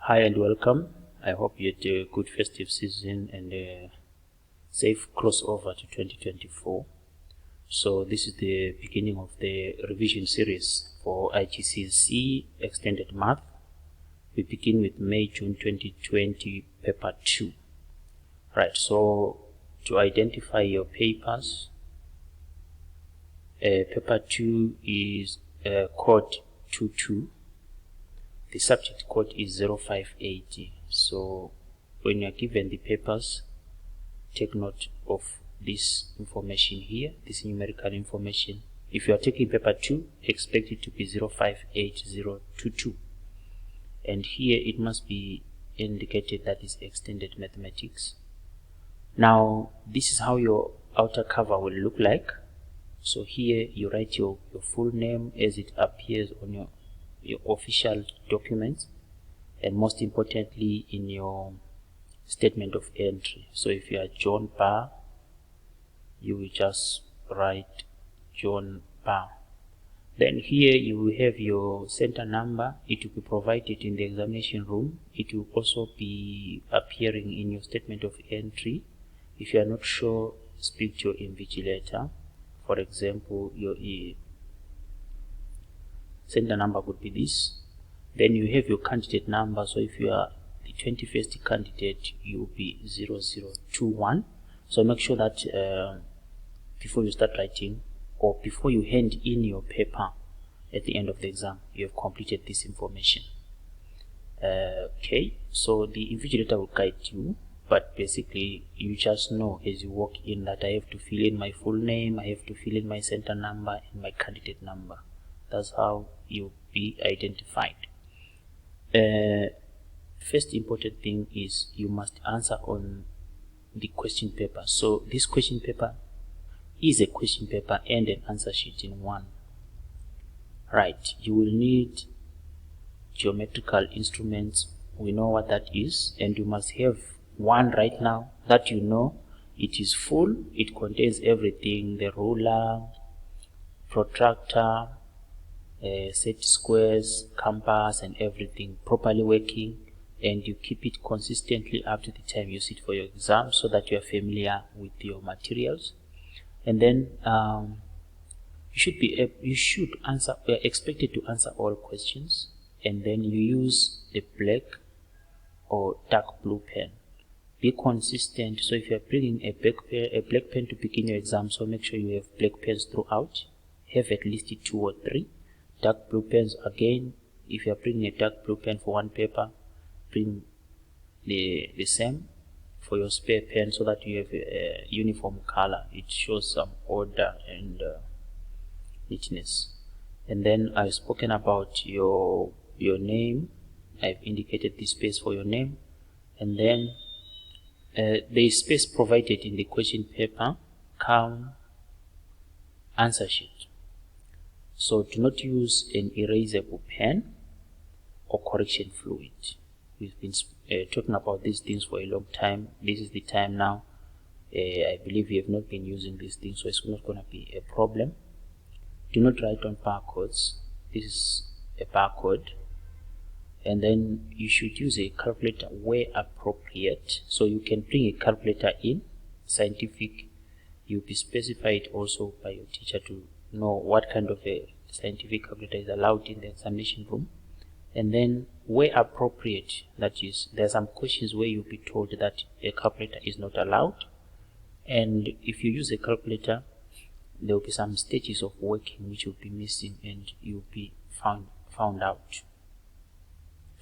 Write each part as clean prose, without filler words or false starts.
Hi and welcome. I hope you had a good festive season and a safe crossover to 2024. So this is the beginning of the revision series for IGCSE Extended Math. We begin with May-June 2020 paper 2. Right, so to identify your papers, paper 2 is code 22. The subject code is 0580. So when you are given the papers, take note of this information here, this numerical information. If you are taking paper 2, expect it to be 058022. And here it must be indicated that is extended mathematics. Now this is how your outer cover will look like. So here you write your full name as it appears on your official documents, and most importantly in your statement of entry. So if you are John Bar, you will just write John Bar. Then here you will have your center number. It will be provided in the examination room. It will also be appearing in your statement of entry. If you are not sure, speak to your invigilator. For example, your center number would be this. Then you have your candidate number. So if you are the 21st candidate, you will be 0021. So make sure that before you start writing, or before you hand in your paper at the end of the exam, you have completed this information. Okay, so the invigilator will guide you, but basically you just know as you walk in that I have to fill in my full name, I have to fill in my center number and my candidate number. That's how you'll be identified. First important thing is you must answer on the question paper. So this question paper is a question paper and an answer sheet in one. Right, you will need geometrical instruments. We know what that is, and you must have one right now that you know it is full. It contains everything: the ruler, protractor, set squares, compass, and everything properly working, and you keep it consistently up to the time you sit for your exam so that you are familiar with your materials. And then you should answer, you are expected to answer all questions, and then you use a black or dark blue pen. Be consistent. So if you are bringing a black pen to begin your exam, so make sure you have black pens throughout. Have at least 2 or 3. Dark blue pens again. If you are bringing a dark blue pen for one paper, bring the same for your spare pen so that you have a uniform color. It shows some order and neatness. And then I've spoken about your name. I've indicated the space for your name, and then there is space provided in the question paper, answer sheet. So do not use an erasable pen or correction fluid. We've been talking about these things for a long time. This is the time now. I believe we have not been using these things, so it's not going to be a problem. Do not write on barcodes. This is a barcode. And then you should use a calculator where appropriate. So you can bring a calculator in, scientific. You'll be specified also by your teacher to know what kind of a scientific calculator is allowed in the examination room. And then where appropriate, that is, there are some questions where you'll be told that a calculator is not allowed. And if you use a calculator, there will be some stages of working which will be missing, and you'll be found out.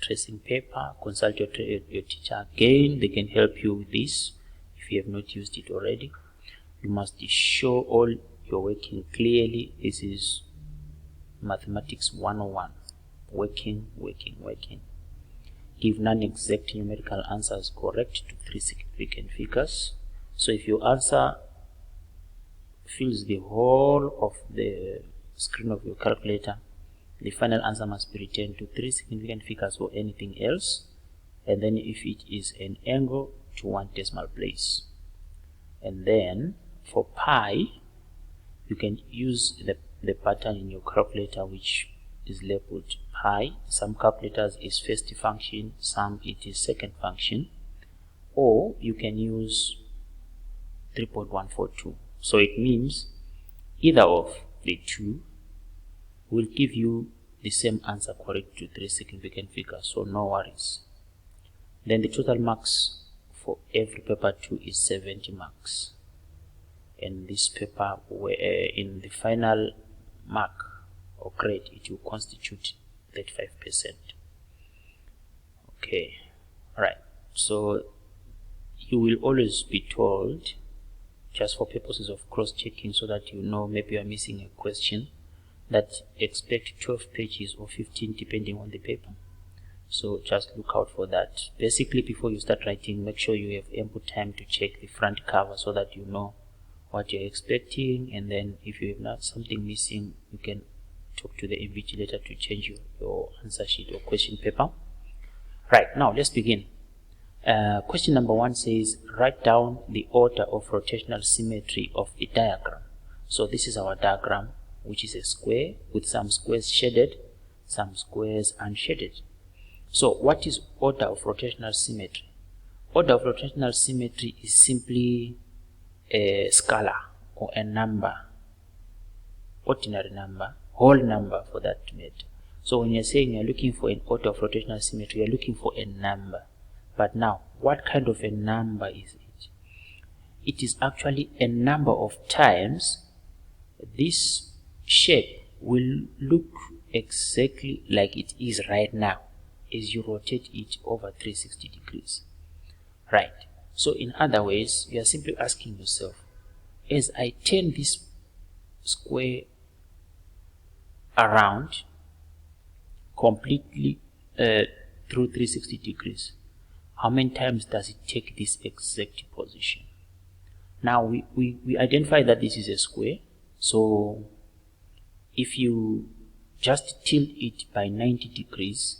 Tracing paper, consult your teacher again. They can help you with this if you have not used it already. You must show all your working clearly. This is mathematics 101. Working. Give non-exact numerical answers correct to 3 significant figures. So if your answer fills the whole of the screen of your calculator, the final answer must be returned to 3 significant figures or anything else, and then if it is an angle, to 1 decimal place. And then for pi, you can use the pattern in your calculator which is labeled pi. Some calculators is first function, some it is second function, or you can use 3.142. So it means either of the two will give you the same answer correct to 3 significant figures, so no worries. Then the total marks for every paper 2 is 70 marks. And this paper, in the final mark or grade, it will constitute 35%. Okay, right. So you will always be told, just for purposes of cross-checking, so that you know maybe you are missing a question, that expect 12 pages or 15 depending on the paper. So just look out for that. Basically, before you start writing, make sure you have ample time to check the front cover so that you know what you're expecting, and then if you have not something missing, you can talk to the invigilator to change your answer sheet or question paper. Right, now let's begin. Question number 1 says, write down the order of rotational symmetry of the diagram. So this is our diagram, which is a square with some squares shaded, some squares unshaded. So what is order of rotational symmetry? Order of rotational symmetry is simply a scalar or a number, ordinary number, whole number for that matter. So when you're saying you're looking for an order of rotational symmetry, you're looking for a number. But now, what kind of a number is it? It is actually a number of times this shape will look exactly like it is right now as you rotate it over 360 degrees. Right. So in other ways, you are simply asking yourself, as I turn this square around completely through 360 degrees, how many times does it take this exact position? Now we identify that this is a square, so if you just tilt it by 90 degrees,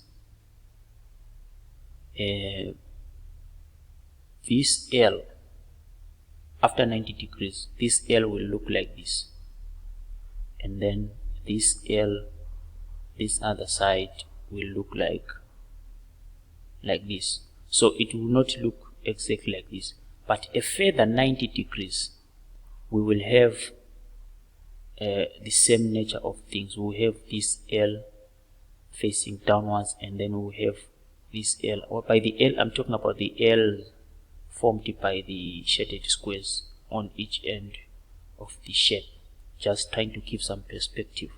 this L, after 90 degrees, this L will look like this, and then this L, this other side will look like this. So it will not look exactly like this, but a further 90 degrees we will have the same nature of things. We will have this L facing downwards, and then we will have this L, or by the L I'm talking about the L formed by the shaded squares on each end of the shape, just trying to give some perspective.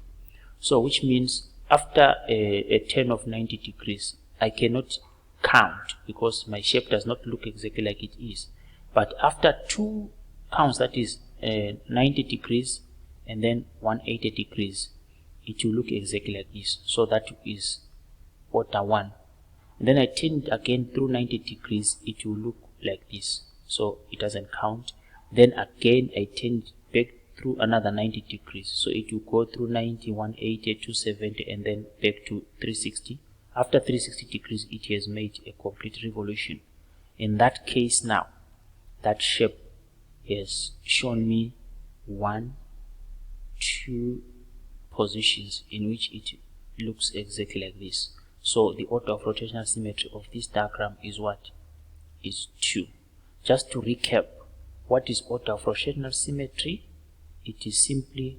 So which means after a turn of 90 degrees I cannot count because my shape does not look exactly like it is, but after 2 counts, that is 90 degrees and then 180 degrees, it will look exactly like this. So that is order 1. And then I turn it again through 90 degrees, it will look like this, so it doesn't count. Then again I turn it back through another 90 degrees, so it will go through 90, 180, 270, and then back to 360. After 360 degrees it has made a complete revolution. In that case, now that shape has shown me 1, 2 positions in which it looks exactly like this. So the order of rotational symmetry of this diagram is what? Is 2. Just to recap, what is order of rotational symmetry? It is simply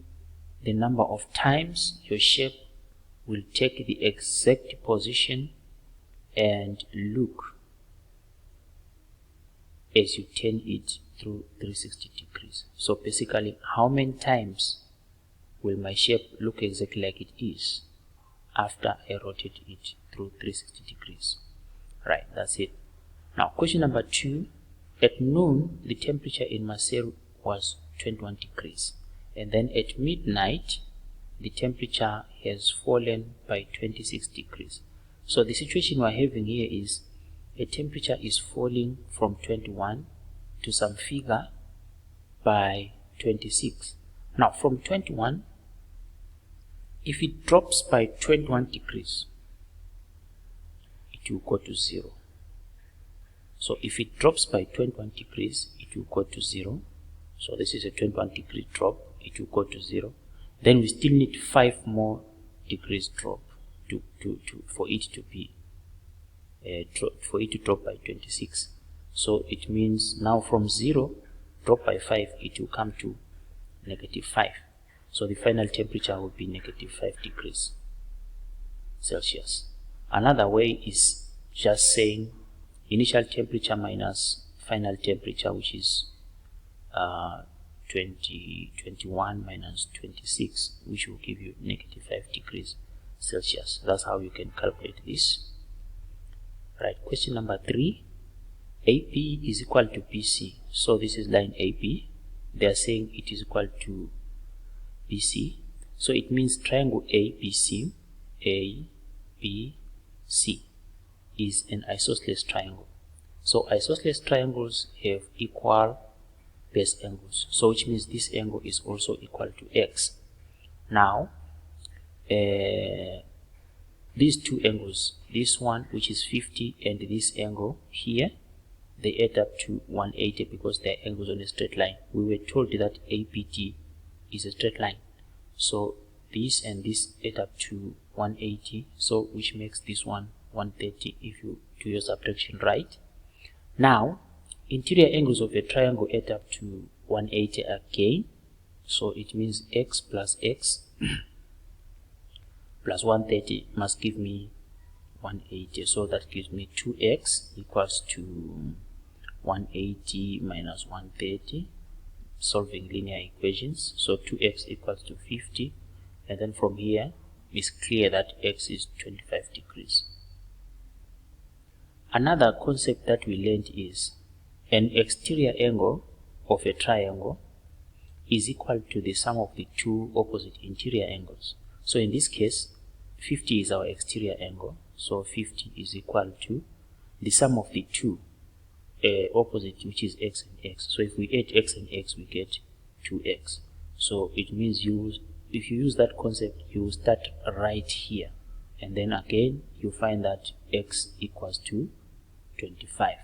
the number of times your shape will take the exact position and look as you turn it through 360 degrees. So basically, how many times will my shape look exactly like it is after I rotate it through 360 degrees? Right, that's it. Now, question number 2. At noon, the temperature in Maseru was 21 degrees. And then at midnight, the temperature has fallen by 26 degrees. So the situation we're having here is a temperature is falling from 21 to some figure by 26. Now, from 21, if it drops by 21 degrees, it will go to 0. So if it drops by 21 degrees, it will go to 0. So this is a 21 degree drop, it will go to 0. Then we still need 5 more degrees drop for it to be for it to drop by 26. So it means now from 0 drop by 5, it will come to -5. So the final temperature will be -5 degrees Celsius. Another way is just saying initial temperature minus final temperature, which is 21 minus 26, which will give you -5 degrees Celsius. That's how you can calculate this. Right, question number 3. AP is equal to BC. So this is line AB. They are saying it is equal to BC. So it means triangle ABC, ABC is an isosceles triangle. So isosceles triangles have equal base angles. So which means this angle is also equal to X. Now, these two angles, this one which is 50 and this angle here, they add up to 180 because they are angles on a straight line. We were told that APT is a straight line. So this and this add up to 180, so which makes this one 130 if you do your subtraction right. Now, interior angles of a triangle add up to 180 again. So it means X plus X plus 130 must give me 180. So that gives me 2x equals to 180 minus 130, solving linear equations. So 2x equals to 50, and then from here it's clear that x is 25 degrees. Another concept that we learned is an exterior angle of a triangle is equal to the sum of the two opposite interior angles. So in this case, 50 is our exterior angle, so 50 is equal to the sum of the two opposite, which is x and x. So if we add x and x, we get 2x. So it means if you use that concept, you start right here, and then again you find that x equals to 25.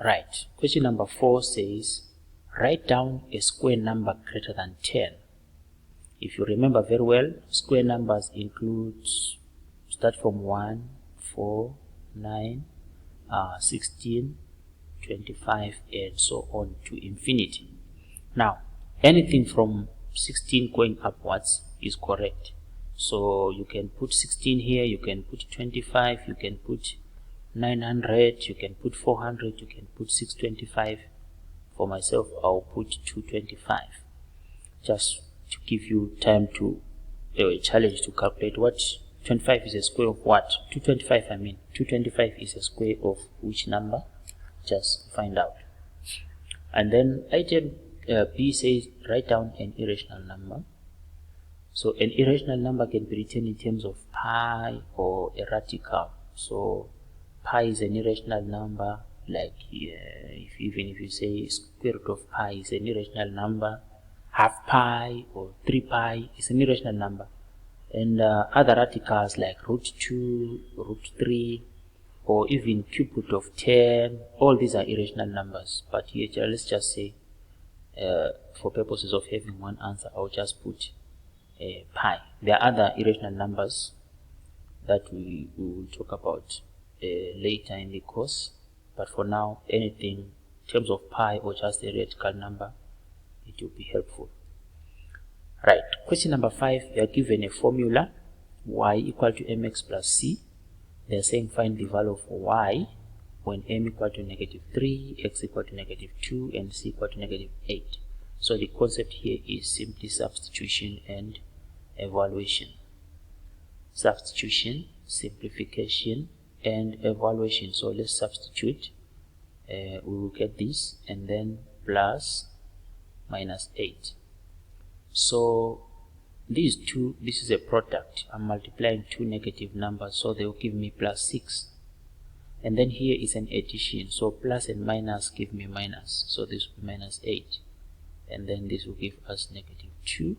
Right, question number 4 says write down a square number greater than 10. If you remember very well, square numbers include start from 1, 4, 9, 16, 25, and so on to infinity. Now, anything from 16 going upwards is correct. So you can put 16 here, you can put 25, you can put 900, you can put 400, you can put 625. For myself, I'll put 225. Just to give you time to a challenge to calculate what 25 is a square of what? 225, I mean. 225 is a square of which number? Just find out. And then item B says write down an irrational number. So an irrational number can be written in terms of pi or a radical. So pi is an irrational number, like even if you say square root of pi is an irrational number, half pi or 3 pi is an irrational number. And other radicals like root 2, root 3, or even cube root of 10, all these are irrational numbers. But here, let's just say, for purposes of having one answer, I'll just put pi. There are other irrational numbers that we will talk about later in the course. But for now, anything in terms of pi or just a radical number, it will be helpful. Right, question number 5, you are given a formula, y equal to mx plus c. They are saying find the value of y when m equal to -3, x equal to -2, and c equal to -8. So the concept here is simply substitution and evaluation. Substitution, simplification, and evaluation. So let's substitute. We will get this, and then plus minus 8. So these two, this is a product. I'm multiplying two negative numbers, so they will give me plus 6. And then here is an addition, so plus and minus give me minus, so this will be minus 8. And then this will give us -2.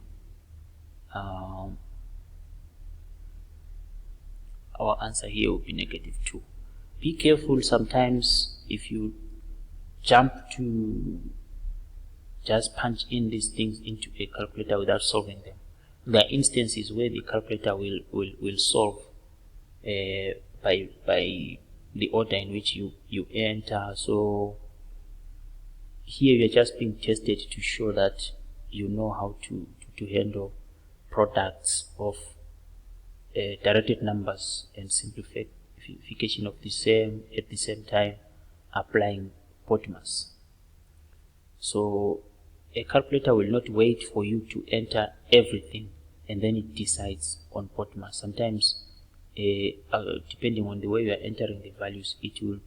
Our answer here will be -2. Be careful, sometimes if you jump to just punch in these things into a calculator without solving them. There are instances where the calculator will solve by the order in which you enter. So here you're just being tested to show that you know how to handle products of directed numbers and simplification of the same, at the same time applying BODMAS. So a calculator will not wait for you to enter everything and then it decides on BODMAS. Sometimes depending on the way you are entering the values, it will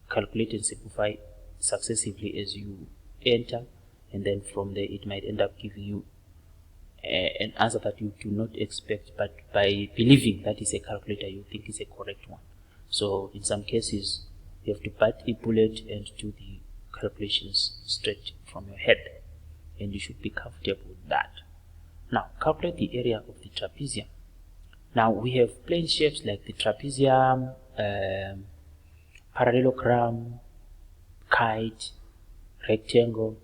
calculate and simplify successively as you enter, and then from there it might end up giving you an answer that you do not expect, but by believing that is a calculator you think is a correct one. So in some cases you have to bite the bullet and do the calculations straight from your head, and you should be comfortable with that. Now calculate the area of the trapezium. Now we have plane shapes like the trapezium, parallelogram, kite, rectangle,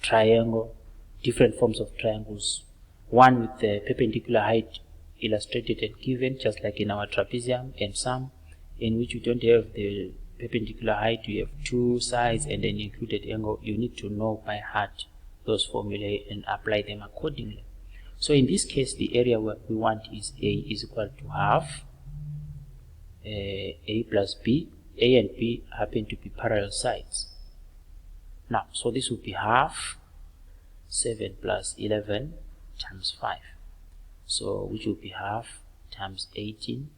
triangle, different forms of triangles, one with the perpendicular height illustrated and given just like in our trapezium, and some in which you don't have the perpendicular height, you have two sides and an included angle. You need to know by heart those formulae and apply them accordingly. So in this case, the area we want is A is equal to half A plus B. A and B happen to be parallel sides. Now, so this would be half 7 plus 11 times 5. So which would be half times 18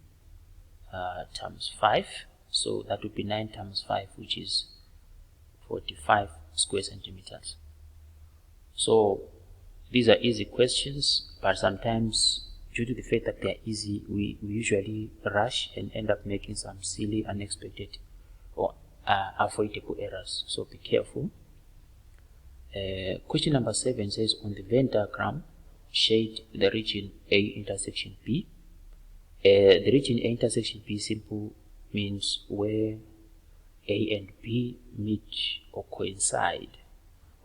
times 5. So that would be 9 times 5, which is 45 square centimeters. So these are easy questions, but sometimes due to the fact that they are easy, we usually rush and end up making some silly, unexpected or avoidable errors. So be careful. Question number 7 says, on the Venn diagram, shade the region A intersection B. The region A intersection B simple means where A and B meet or coincide,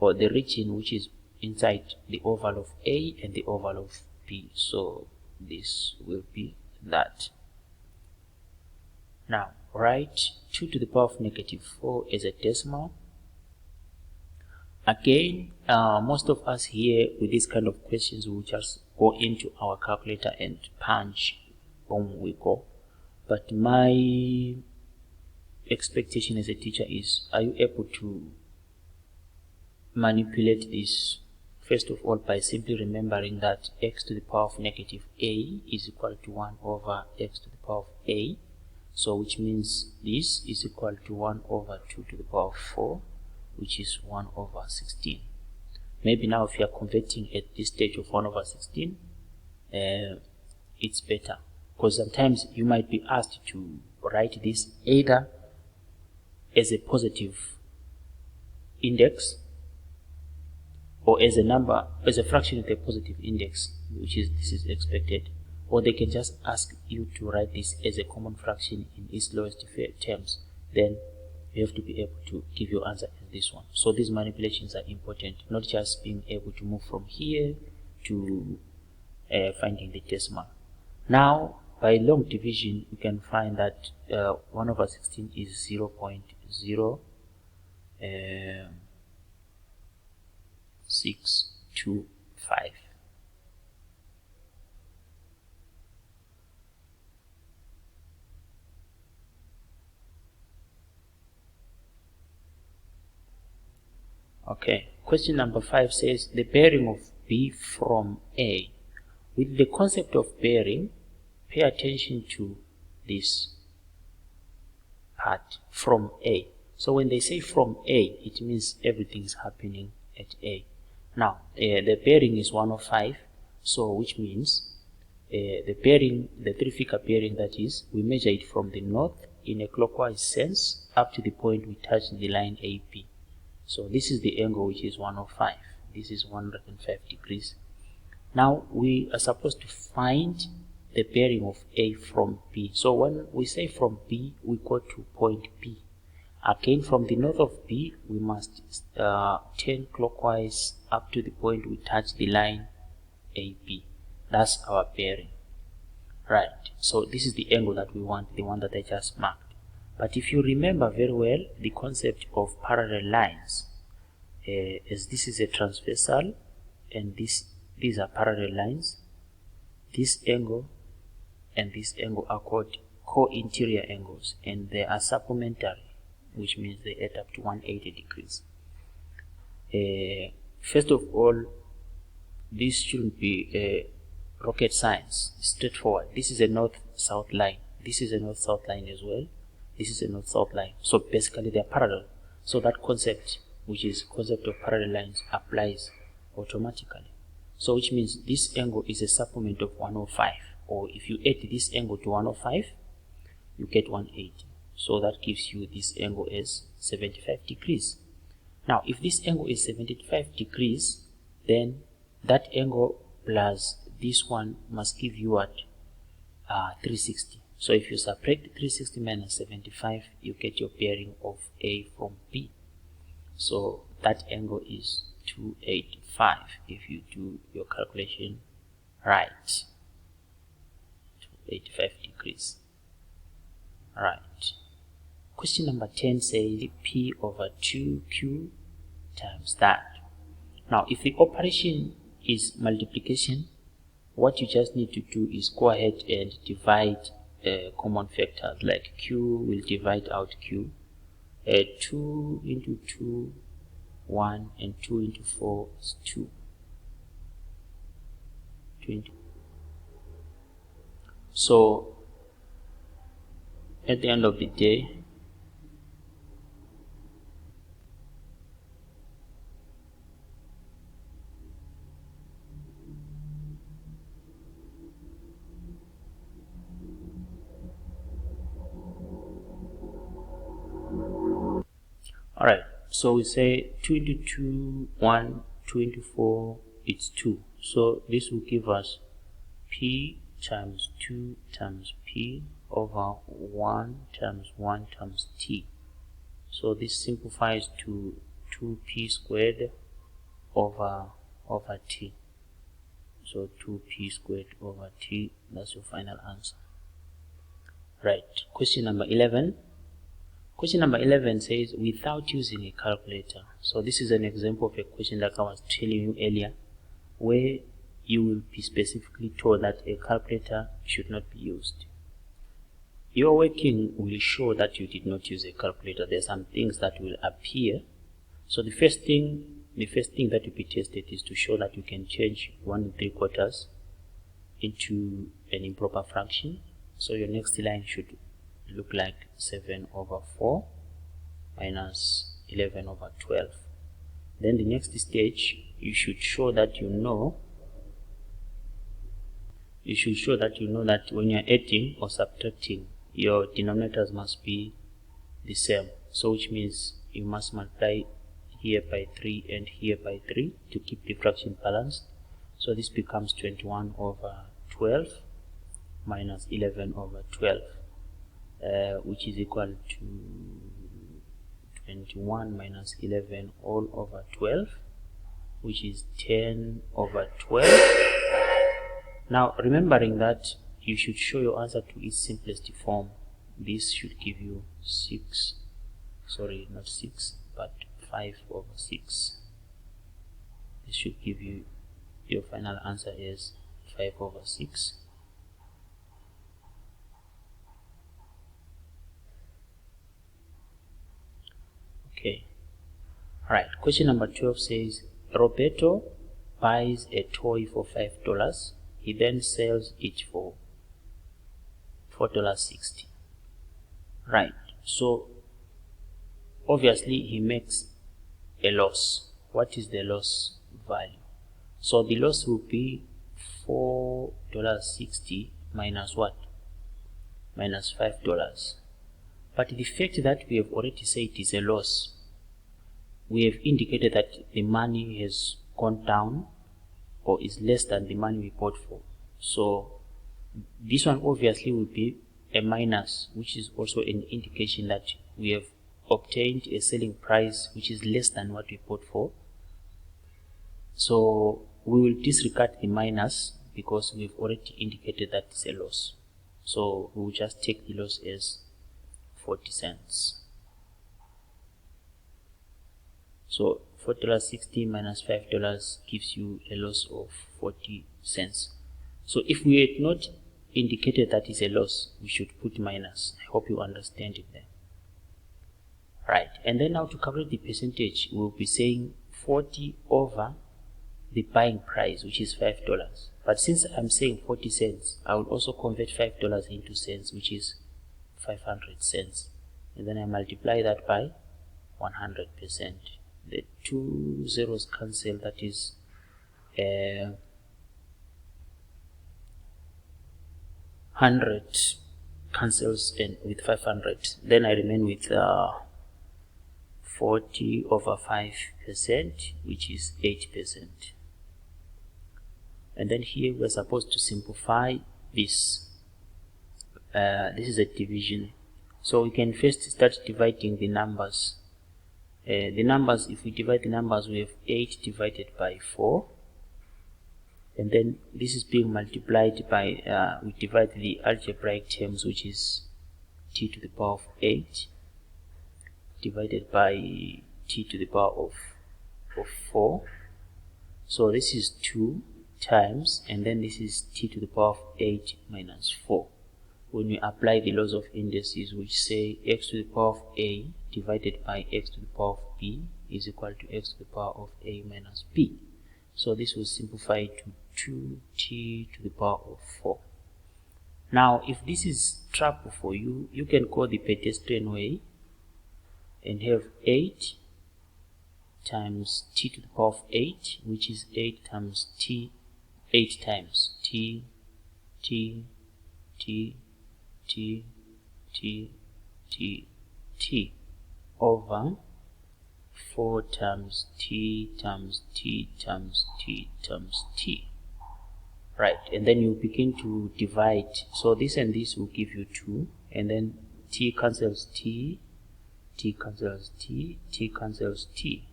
or the region which is inside the oval of A and the oval of B. So this will be that. Now write 2 to the power of negative 4 as a decimal. Again, most of us here with this kind of questions will just go into our calculator and punch, boom, we go. But my expectation as a teacher is, are you able to manipulate this? First of all, by simply remembering that x to the power of negative a is equal to 1 over x to the power of a. So which means this is equal to 1 over 2 to the power of 4, which is 1 over 16. Maybe now if you are converting at this stage of 1 over 16, it's better. Because sometimes you might be asked to write this either as a positive index or as a number, as a fraction with a positive index, which is this is expected, or they can just ask you to write this as a common fraction in its lowest terms. Then you have to be able to give your answer as this one. So these manipulations are important, not just being able to move from here to finding the decimal. Now by long division we can find that 1 over 16 is 0.0 625. Okay, question number 5 says the bearing of B from A. With the concept of bearing, pay attention to this part, from A. So when they say from A, it means everything's happening at A. Now the bearing is 105, so which means the bearing, the 3-figure bearing, that is, we measure it from the north in a clockwise sense up to the point we touch the line AP. So this is the angle, which is 105. This is 105 degrees. Now we are supposed to find the bearing of A from B. So when we say from B, we go to point B. Again, from the north of B, we must turn clockwise up to the point we touch the line AB. That's our bearing. Right, so this is the angle that we want, the one that I just marked. But if you remember very well the concept of parallel lines, as this is a transversal and these are parallel lines, this angle and this angle are called co-interior angles, and they are supplementary, which means they add up to 180 degrees. First of all, this shouldn't be rocket science, straightforward. This is a north-south line. This is a north-south line as well. This is a north-south line. So basically they are parallel. So that concept, which is concept of parallel lines, applies automatically. So which means this angle is a supplement of 105. Or if you add this angle to 105, you get 180. So that gives you this angle as 75 degrees. Now, if this angle is 75 degrees, then that angle plus this one must give you what? 360. So if you subtract 360 minus 75, you get your bearing of A from B. So that angle is 285 if you do your calculation right. 285 degrees. Right. Question number 10 says P over 2Q times that. Now, if the operation is multiplication, what you just need to do is go ahead and divide common factors, like Q will divide out Q. 2 into 2, 1, and 2 into 4 is 2. 20. So, at the end of the day, alright, so we say 2 into 2, 1, 2 into 4, it's 2. So this will give us P times 2 times P over 1 times T. So this simplifies to 2P squared over T. So 2P squared over T, that's your final answer. Right, question number 11. Question number 11 says, without using a calculator. So this is an example of a question like I was telling you earlier, where you will be specifically told that a calculator should not be used. Your working will show that you did not use a calculator. There are some things that will appear. So the first thing that will be tested is to show that you can change 1 3/4 into an improper fraction. So your next line should look like 7 over 4 minus 11 over 12. Then the next stage, you should show that you know that when you're adding or subtracting, your denominators must be the same. So which means you must multiply here by 3 and here by 3 to keep the fraction balanced. So this becomes 21 over 12 minus 11 over 12. Which is equal to 21 minus 11 all over 12, which is 10 over 12. Now, remembering that you should show your answer to its simplest form, this should give you 5 over 6. This should give you, your final answer is 5 over 6. Okay. Alright, question number 12 says, Roberto buys a toy for $5. He then sells it for $4.60. Right, so obviously he makes a loss. What is the loss value? So the loss will be $4.60 minus what? Minus $5. But the fact that we have already said it is a loss, we have indicated that the money has gone down or is less than the money we bought for. So this one obviously will be a minus, which is also an indication that we have obtained a selling price which is less than what we bought for. So we will disregard the minus because we've already indicated that it's a loss. So we will just take the loss as 40 cents. So $4.60 minus $5 gives you a loss of 40 cents. So if we had not indicated that is a loss, we should put minus. I hope you understand it there. Right, and then now to calculate the percentage, we'll be saying 40 over the buying price, which is $5. But since I'm saying 40 cents, I will also convert $5 into cents, which is 500 cents. And then I multiply that by 100%. The two zeros cancel, that is 100 cancels and with 500. Then I remain with 40 over 5%, which is 8%. And then here we're supposed to simplify this. This is a division. So we can first start dividing the numbers. If we divide the numbers, we have 8 divided by 4. And then this is being multiplied by, we divide the algebraic terms, which is t to the power of 8, divided by t to the power of 4. So this is 2 times, and then this is t to the power of 8 minus 4. When we apply the laws of indices, which say x to the power of a divided by x to the power of b is equal to x to the power of a minus b. So this will simplify to 2t to the power of 4. Now, if this is trouble for you, you can go the pedestrian way and have 8 times t to the power of 8, which is 8 times t, 8 times t, t, t, t, t, t, t, over 4 times t times t times t times t. Right, and then you begin to divide. So this and this will give you 2, and then t cancels t, t cancels t, t cancels t,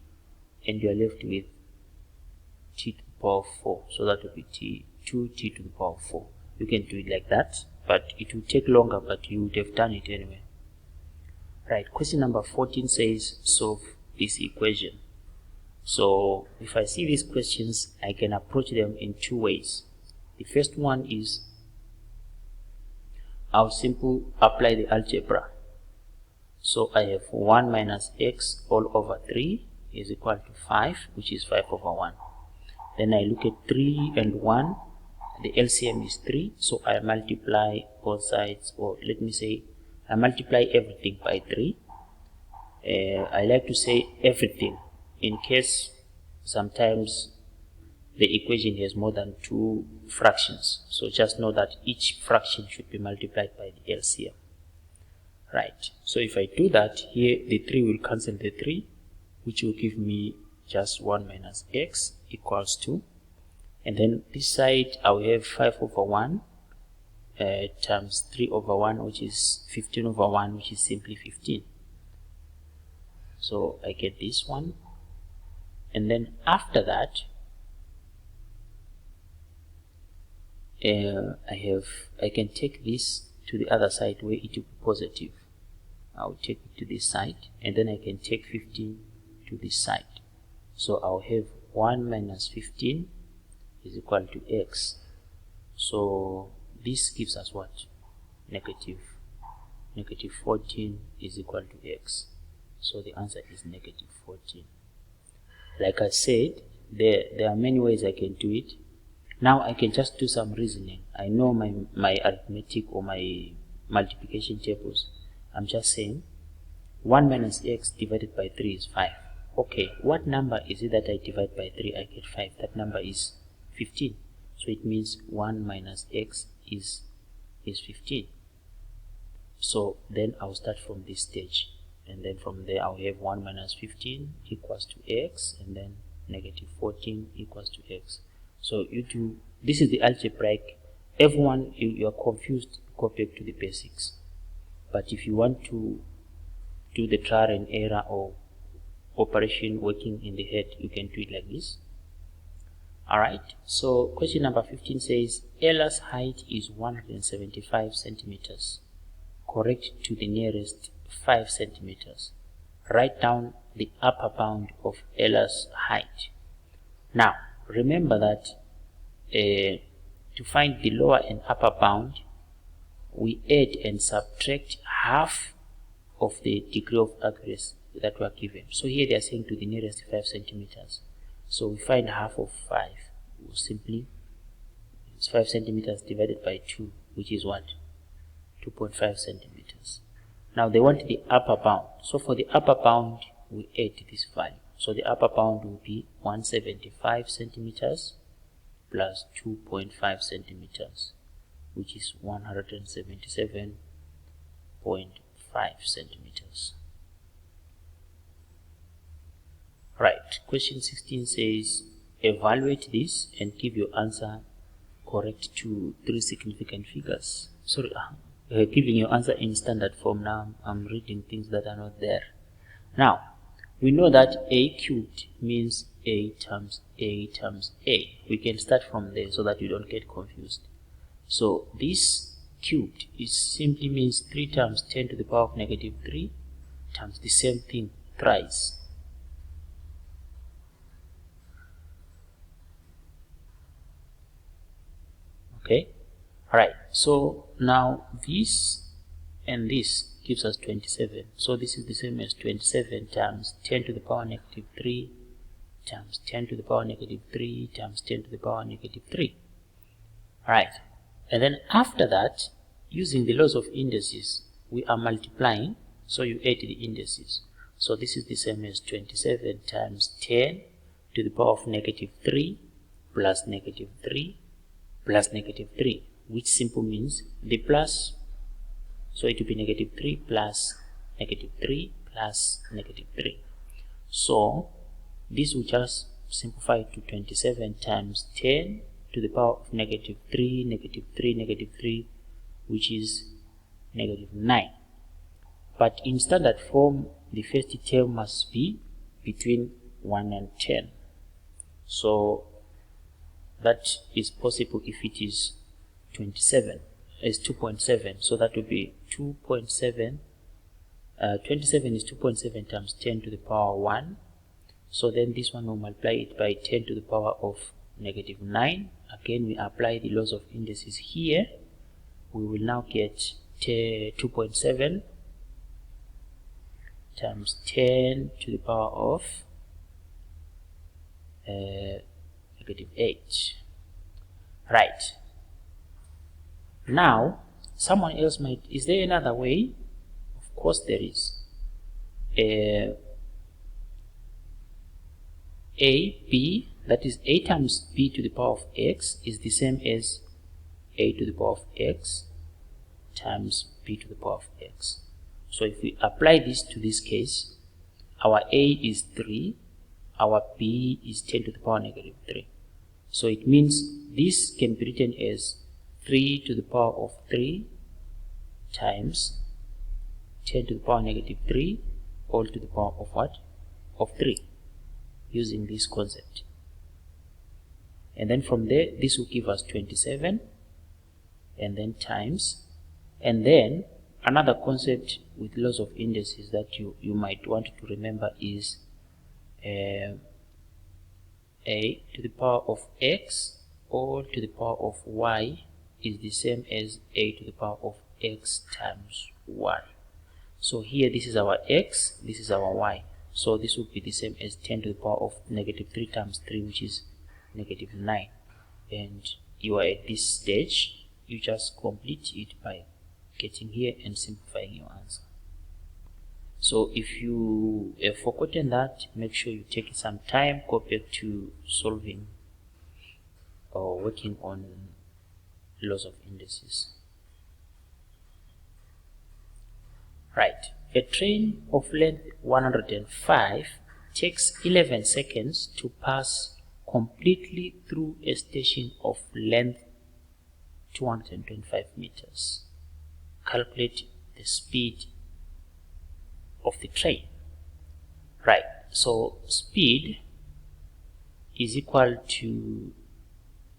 and you are left with t to the power of 4. So that will be t, 2t to the power of 4. You can do it like that, but it will take longer, but you would have done it anyway. Right, question number 14 says solve this equation. So if I see these questions, I can approach them in 2 ways. The first one is I'll simply apply the algebra. So I have 1 minus x all over 3 is equal to 5, which is 5 over 1. Then I look at 3 and 1. The LCM is 3, so I multiply both sides, or let me say I multiply everything by 3. I like to say everything in case sometimes the equation has more than 2 fractions. So just know that each fraction should be multiplied by the LCM. Right, so if I do that, here the 3 will cancel the 3, which will give me just 1 minus x equals 2. And then this side I will have 5 over 1 times 3 over 1, which is 15 over 1, which is simply 15. So I get this one. And then after that, I can take this to the other side where it will be positive. I'll take it to this side, and then I can take 15 to this side. So I'll have 1 minus 15 is equal to x. So this gives us what? Negative 14 is equal to x. So the answer is negative 14. Like I said, there are many ways I can do it. Now I can just do some reasoning. I know my arithmetic or my multiplication tables. I'm just saying 1 minus x divided by 3 is 5. Okay, what number is it that I divide by 3? I get 5. That number is 15. So it means 1 minus x is 15. So then I'll start from this stage, and then from there I'll have 1 minus 15 equals to x, and then negative 14 equals to x. So you do, this is the algebraic. Everyone, you are confused, go back to the basics. But if you want to do the trial and error or operation working in the head, you can do it like this. Alright, so question number 15 says Ella's height is 175 centimeters. Correct to the nearest 5 centimeters. Write down the upper bound of Ella's height. Now, remember that to find the lower and upper bound, we add and subtract half of the degree of accuracy that we are given. So here they are saying to the nearest 5 centimeters. So we find half of 5. We'll simply, it's 5 centimeters divided by 2, which is what? 2.5 centimeters. Now they want the upper bound. So for the upper bound, we add this value. So the upper bound will be 175 centimeters plus 2.5 centimeters, which is 177.5 centimeters. Right, question 16 says evaluate this and give your answer correct to 3 significant figures. Sorry, giving your answer in standard form. Now I'm reading things that are not there. Now we know that a cubed means a times a times a. We can start from there so that you don't get confused. So this cubed is simply means 3 times 10 to the power of negative 3 times the same thing thrice. Okay, alright, so now this and this gives us 27. So this is the same as 27 times 10 to the power negative 3 times 10 to the power negative 3 times 10 to the power negative 3. Alright, and then after that, using the laws of indices, we are multiplying, so you add the indices. So this is the same as 27 times 10 to the power of negative 3 plus negative 3 plus negative 3, which simply means the plus, so it will be negative 3 plus negative 3 plus negative 3. So this will just simplify to 27 times 10 to the power of negative 3, negative 3, negative 3, which is negative 9. But in standard form, the first term must be between 1 and 10. So that is possible if it is 27, is 2.7. So that would be 2.7. 27 is 2.7 times 10 to the power 1. So then this one will multiply it by 10 to the power of negative 9. Again, we apply the laws of indices here. We will now get 2.7 times 10 to the power of negative 8. Right. Now, someone else might, is there another way? Of course there is. B, that is a times b to the power of x, is the same as a to the power of x times b to the power of x. So if we apply this to this case, our a is 3, our b is 10 to the power negative 3. So it means this can be written as 3 to the power of 3 times 10 to the power negative 3 all to the power of what? Of 3, using this concept. And then from there, this will give us 27, and then times. And then another concept with laws of indices that you might want to remember is a to the power of x all to the power of y is the same as a to the power of x times y. So here this is our x, this is our y. So this would be the same as 10 to the power of negative 3 times 3, which is negative 9. And you are at this stage, you just complete it by getting here and simplifying your answer. So if you have forgotten that, make sure you take some time, go back to solving or working on laws of indices. Right, a train of length 105 takes 11 seconds to pass completely through a station of length 225 meters. Calculate the speed of the train. Right, so speed is equal to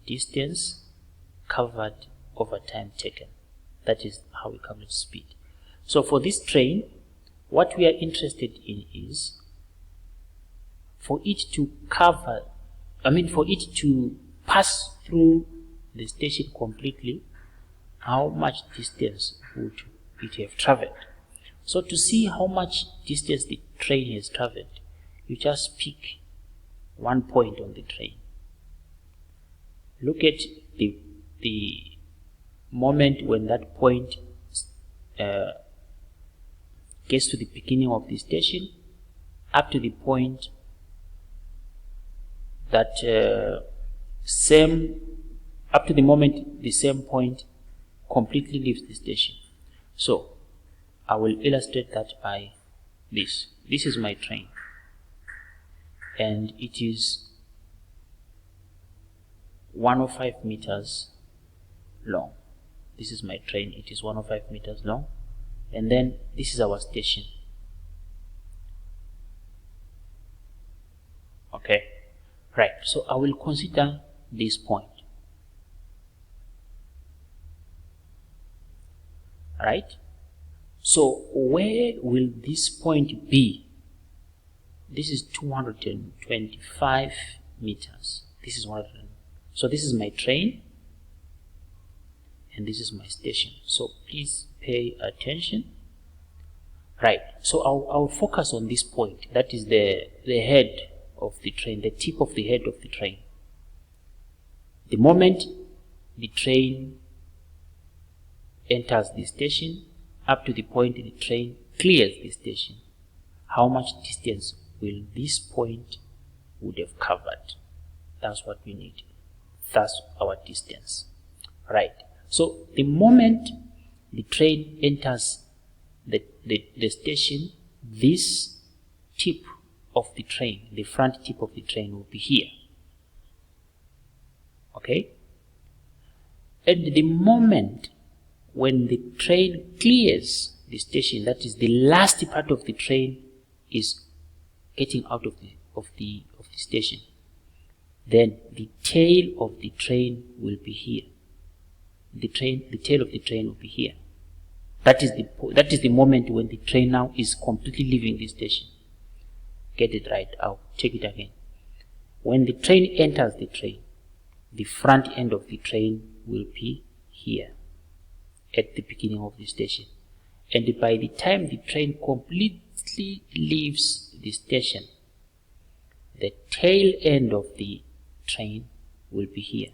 distance covered over time taken. That is how we calculate speed. So for this train, what we are interested in is for it to pass through the station completely, how much distance would it have traveled? So to see how much distance the train has traveled, you just pick one point on the train. Look at the moment when that point gets to the beginning of the station, up to the point that up to the moment the same point completely leaves the station. So I will illustrate that by this. This is my train, and it is 105 meters long. This is my train, it is 105 meters long, and then this is our station. Okay, right, so I will consider this point. Right, so where will this point be? This is 225 meters. This is 100. So this is my train, and this is my station. So please pay attention. Right, so I'll focus on this point. That is the head of the train, the tip of the head of the train. The moment the train enters the station, up to the point the train clears the station, how much distance will this point would have covered? That's what we need. That's our distance. Right, so the moment the train enters the station, this tip of the train, the front tip of the train, will be here. Okay, and the moment when the train clears the station, that is the last part of the train is getting out of the station, then the tail of the train will be here. The tail of the train will be here. That is the moment when the train now is completely leaving the station. Get it right? I'll take it again. When the train enters the train, the front end of the train will be here at the beginning of the station, and by the time the train completely leaves the station, the tail end of the train will be here.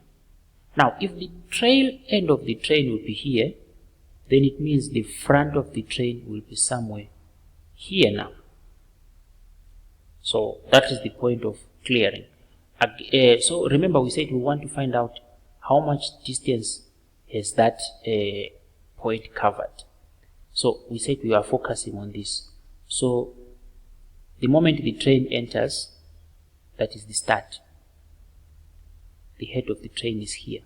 Now if the tail end of the train will be here, then it means the front of the train will be somewhere here now. So that is the point of clearing. So remember, we said we want to find out how much distance has that point covered. So we said we are focusing on this. So the moment the train enters, that is the start. The head of the train is here.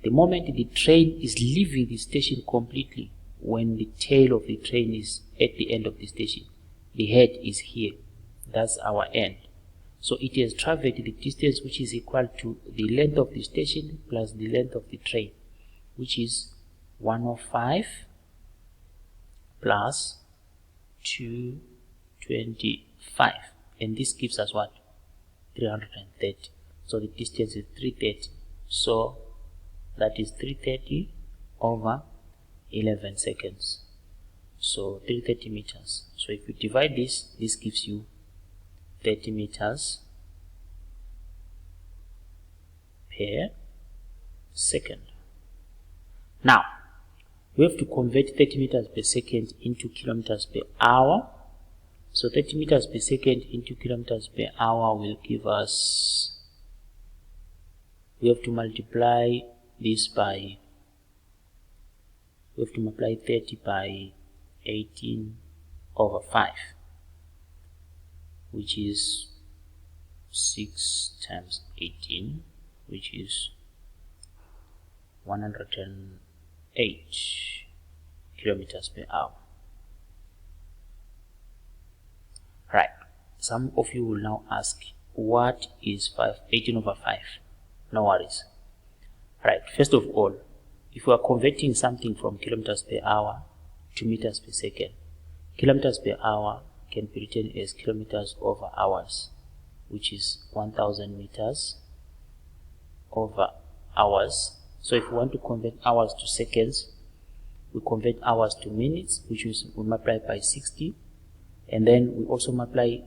The moment the train is leaving the station completely, when the tail of the train is at the end of the station, the head is here. That's our end. So it has traveled the distance which is equal to the length of the station plus the length of the train, which is 105 plus 225. And this gives us what? 330. So the distance is 330. So that is 330 over 11 seconds. So 330 meters. So if you divide this, this gives you 30 meters per second. Now, we have to convert 30 meters per second into kilometers per hour. So 30 meters per second into kilometers per hour will give us, we have to multiply this by, we have to multiply 30 by 18 over 5, which is 6 times 18, which is 108 kilometers per hour. Right. Some of you will now ask, what is 18 over 5? No worries. Right. First of all, if we are converting something from kilometers per hour to meters per second, kilometers per hour can be written as kilometers over hours, which is 1000 meters over hours. So if we want to convert hours to seconds, we convert hours to minutes, which is we multiply by 60, and then we also multiply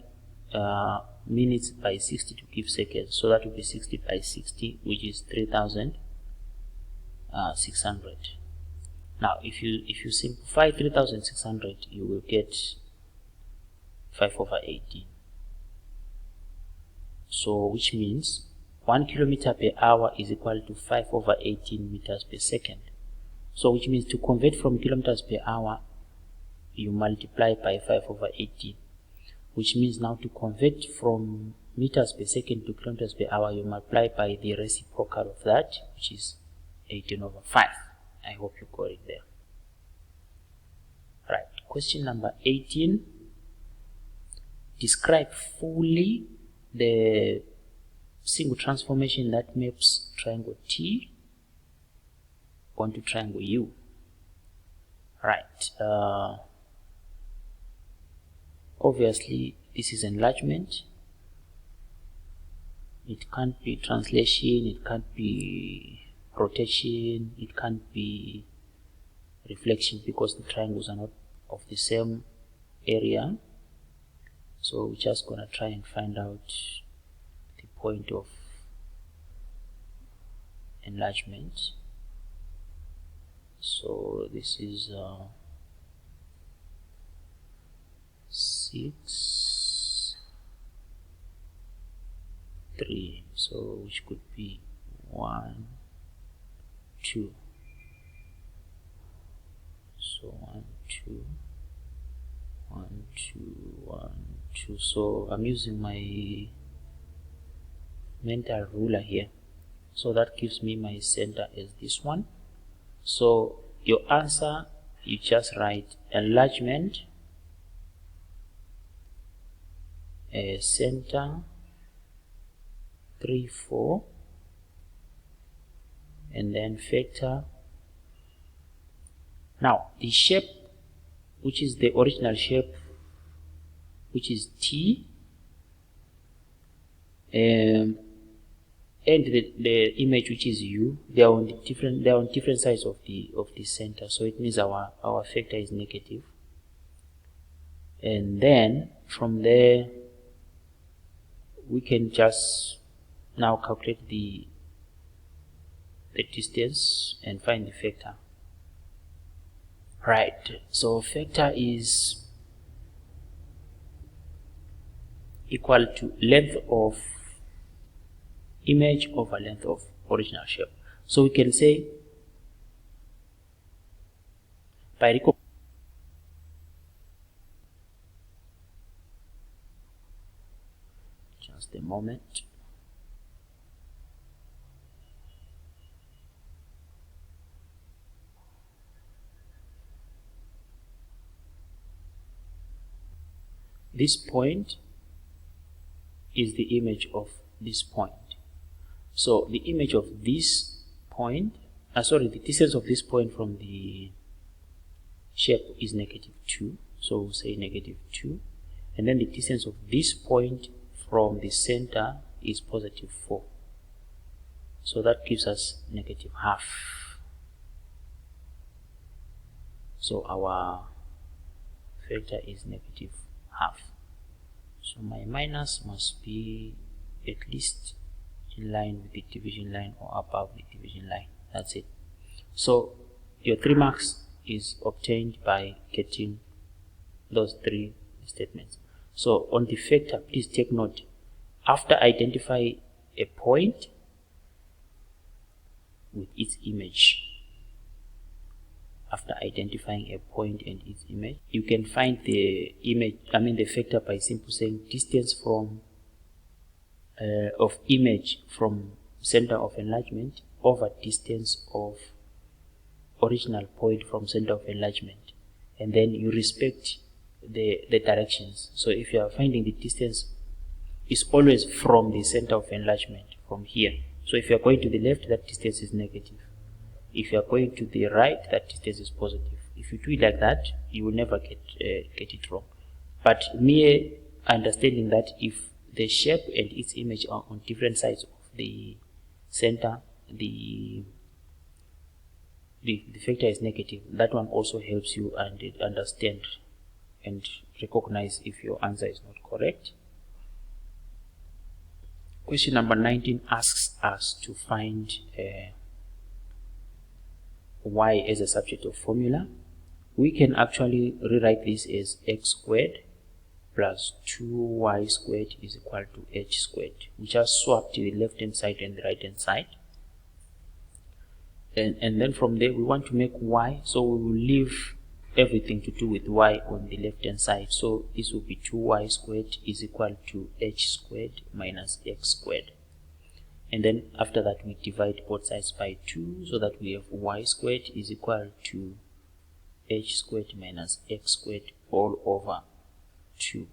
minutes by 60 to give seconds. So that will be 60 by 60, which is 3600. Now if you simplify 3600, you will get 5 over 18. So which means 1 kilometer per hour is equal to 5 over 18 meters per second. So which means to convert from kilometers per hour, you multiply by 5 over 18. Which means now to convert from meters per second to kilometers per hour, you multiply by the reciprocal of that, which is 18 over 5. I hope you got it there. Right. Question number 18. Describe fully the single transformation that maps triangle T onto triangle U. Right. Obviously, this is enlargement. It can't be translation, it can't be rotation, it can't be reflection, because the triangles are not of the same area. So we're just gonna try and find out the point of enlargement. So this is 6, 3, so which could be 1, 2. So 1, 2, 1, 2, 1, 2. So I'm using my mental ruler here. So that gives me my center as this one. So your answer, you just write enlargement, center 3, 4, and then vector. Now the shape, which is the original shape, which is T, and the image, which is U, they are on different sides of the center. So it means our vector is negative. And then from there we can just now calculate the distance and find the vector. Right. So vector is equal to length of image over length of original shape. So we can say by just a moment. This point is the image of this point. So the image of this point, the distance of this point from the shape is -2. So we'll say -2. And then the distance of this point from the center is +4. So that gives us -½ So our vector is -½ So my minus must be at least in line with the division line or above the division line. That's it. So your 3 marks is obtained by getting those 3 statements. So on the vector, please take note, after identify a point with its image, after identifying a point and its image, you can find the the vector by simply saying distance from of image from center of enlargement over distance of original point from center of enlargement, and then you respect the directions. So if you are finding the distance, is always from the center of enlargement, from here. So if you are going to the left, that distance is negative. If you are going to the right, that distance is positive. If you do it like that, you will never get it wrong. But mere understanding that if the shape and its image are on different sides of the center, the vector is negative, that one also helps you and understand and recognize if your answer is not correct. Question number 19 asks us to find y as a subject of formula. We can actually rewrite this as x squared plus 2y squared is equal to h squared. We just swap the left hand side and the right hand side. And then from there we want to make y, so we will leave everything to do with y on the left hand side. So this will be 2y squared is equal to h squared minus x squared. And then after that we divide both sides by 2, so that we have y squared is equal to h squared minus x squared all over 2.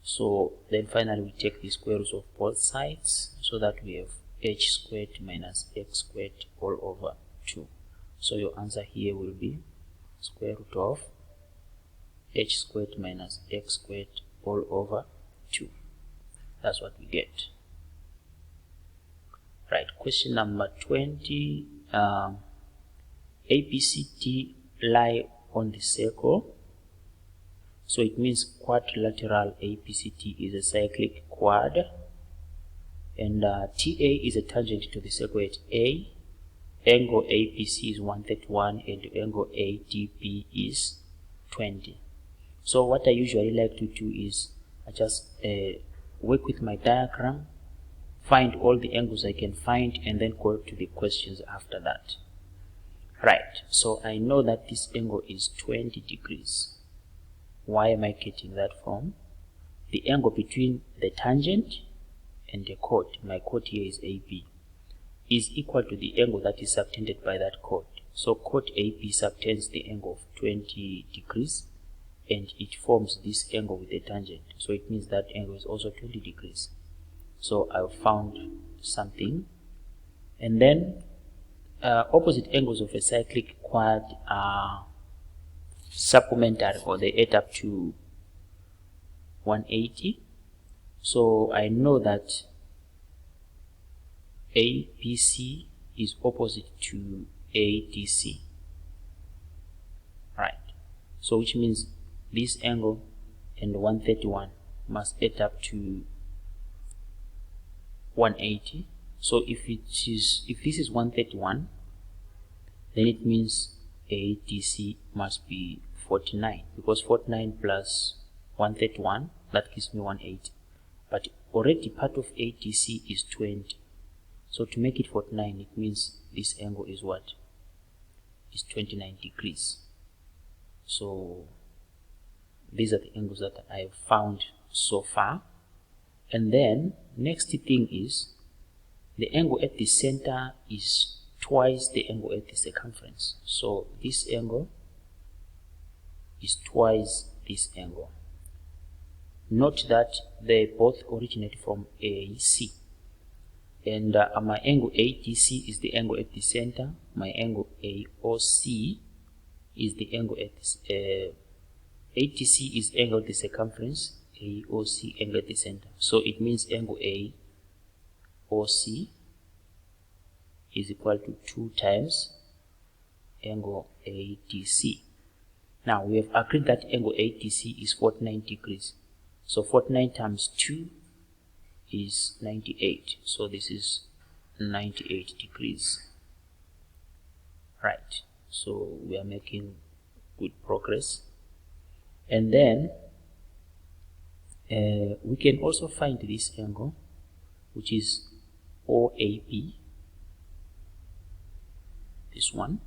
So then finally we take the square roots of both sides, so that we have h squared minus x squared all over 2. So your answer here will be square root of h squared minus x squared all over 2. That's what we get. Right, question number 20. ABCD lie on the circle. So it means quadrilateral ABCD is a cyclic quad, and TA is a tangent to the circle at A. Angle ABC is 131 and angle ADB is 20. So what I usually like to do is I just work with my diagram, find all the angles I can find, and then go to the questions after that. Right, so I know that this angle is 20 degrees. Why am I getting that from? The angle between the tangent and the chord, my chord here is AB, is equal to the angle that is subtended by that chord. So chord AB subtends the angle of 20 degrees, and it forms this angle with the tangent. So it means that angle is also 20 degrees. So I've found something. And then opposite angles of a cyclic quad are supplementary, or they add up to 180. So I know that ABC is opposite to ADC. Right. So which means this angle and 131 must add up to 180. So if this is 131, then it means ADC must be 49, because 49 plus 131, that gives me 180. But already part of ADC is 20. So to make it 49, it means this angle is what? Is 29 degrees. So these are the angles that I have found so far. And then next thing is the angle at the center is twice the angle at the circumference. So this angle is twice this angle. Note that they both originate from AC. And my angle ADC is the angle at the center. My angle AOC is the angle at the ADC is angle at the circumference, AOC angle at the center. So it means angle AOC is equal to 2 times angle ADC. Now we have agreed that angle ADC is 49 degrees. So 49 times 2 is 98. So this is 98 degrees. Right. So we are making good progress. And then we can also find this angle, which is OAB. This one.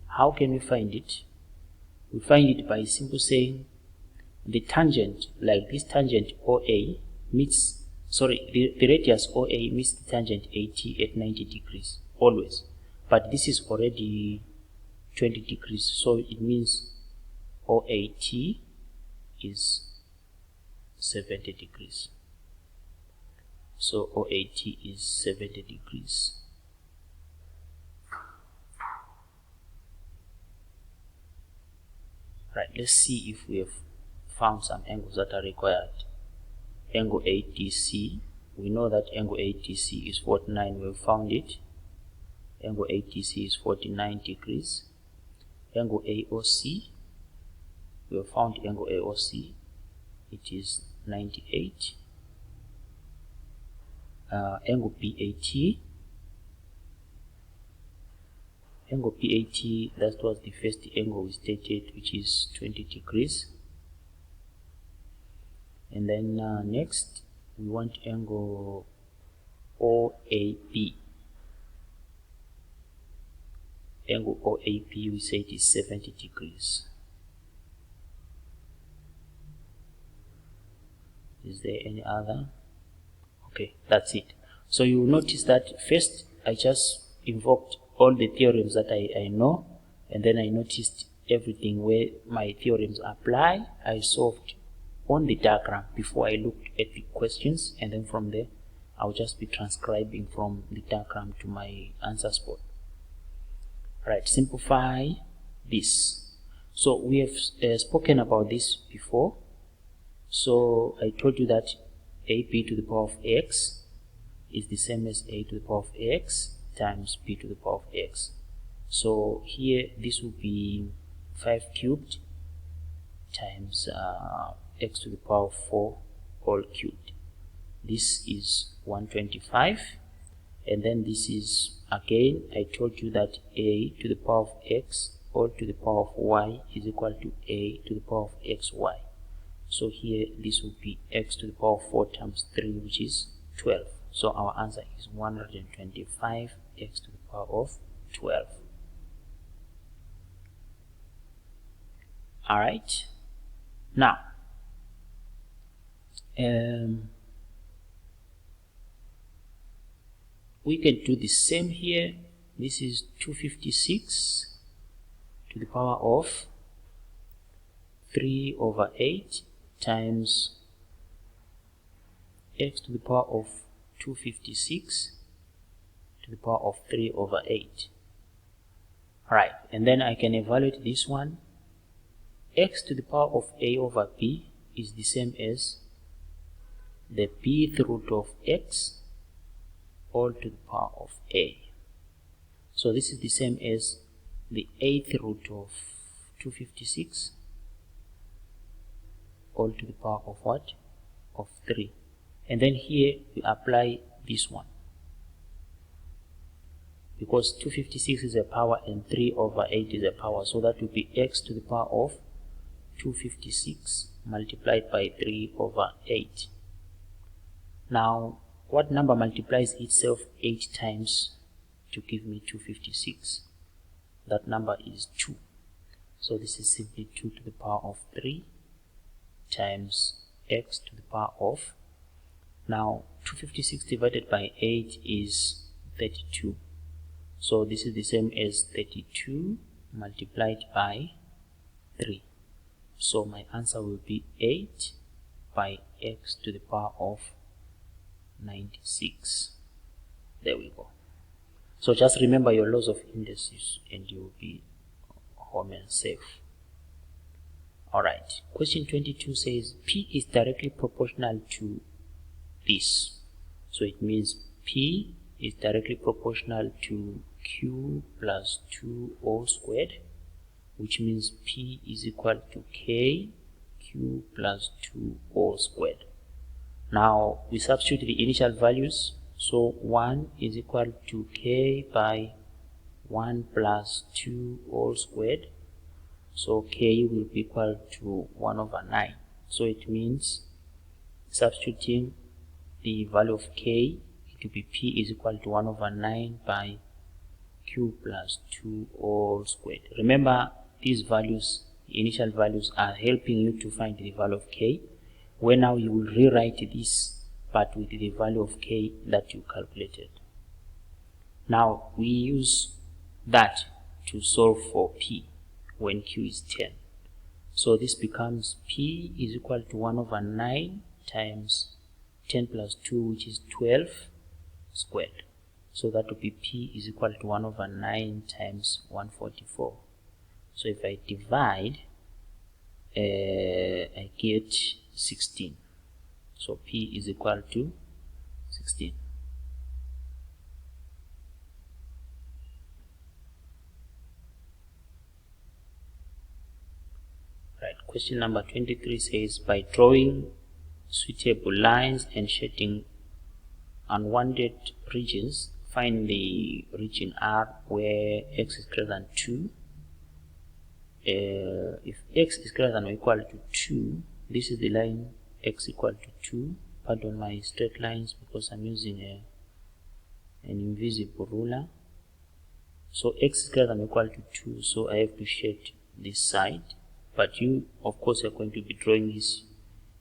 How can we find it? We find it by simply saying the tangent, like this tangent OA meets, the radius OA meets the tangent AT at 90 degrees, always. But this is already 20 degrees, so it means OAT is 70 degrees. So OAT is 70 degrees. Right, let's see if we have found some angles that are required. Angle ADC, we know that angle ADC is 49, we've found it. Angle ADC is 49 degrees. Angle AOC, we have found angle AOC, it is 98. Angle PAT, that was the first angle we stated, which is 20 degrees. And then next we want angle OAB. Angle OAB, we say it is 70 degrees. Is there any other? Okay, that's it. So you will notice that first I just invoked all the theorems that I know, and then I noticed everything where my theorems apply. I solved on the diagram before I looked at the questions, and then from there I'll just be transcribing from the diagram to my answer spot. Right, simplify this. So we have spoken about this before. So I told you that AB to the power of x is the same as A to the power of x times B to the power of x. So here this will be 5 cubed times x to the power of 4 all cubed. This is 125, and then this is, again, I told you that A to the power of x all to the power of y is equal to A to the power of xy. So here this will be x to the power of 4 times 3, which is 12. So our answer is 125 x to the power of 12. Alright, now we can do the same here. This is 256 to the power of 3 over 8 times x to the power of 256 to the power of 3 over 8. Alright, and then I can evaluate this one. X to the power of a over b is the same as the bth root of x all to the power of a. So this is the same as the 8th root of 256 all to the power of what? Of 3. And then here we apply this one, because 256 is a power and 3 over 8 is a power, so that will be x to the power of 256 multiplied by 3 over 8. Now, what number multiplies itself 8 times to give me 256? That number is 2. So this is simply 2 to the power of 3 times x to the power of, now 256 divided by 8 is 32. So this is the same as 32 multiplied by 3. So my answer will be 8 by x to the power of 96. There we go. So just remember your laws of indices and you will be home and safe. Alright, question 22 says P is directly proportional to this. So it means P is directly proportional to Q plus 2 all squared, which means P is equal to K Q plus 2 all squared. Now we substitute the initial values. So 1 is equal to K by 1 plus 2 all squared. So K will be equal to 1 over 9. So it means substituting the value of K, it will be P is equal to 1 over 9 by Q plus 2 all squared. Remember, these values, the initial values, are helping you to find the value of K, where now you will rewrite this part with the value of K that you calculated. Now we use that to solve for P when Q is 10. So this becomes P is equal to 1 over 9 times 10 plus 2, which is 12 squared. So that would be P is equal to 1 over 9 times 144. So if I divide, I get 16. So P is equal to 16. Right. Question number 23 says, by drawing suitable lines and shading unwanted regions, find the region R where x is greater than 2. If x is greater than or equal to 2, this is the line x equal to 2. Pardon my straight lines because I'm using an invisible ruler. So x is greater than or equal to 2, so I have to shade this side. But you, of course, are going to be drawing this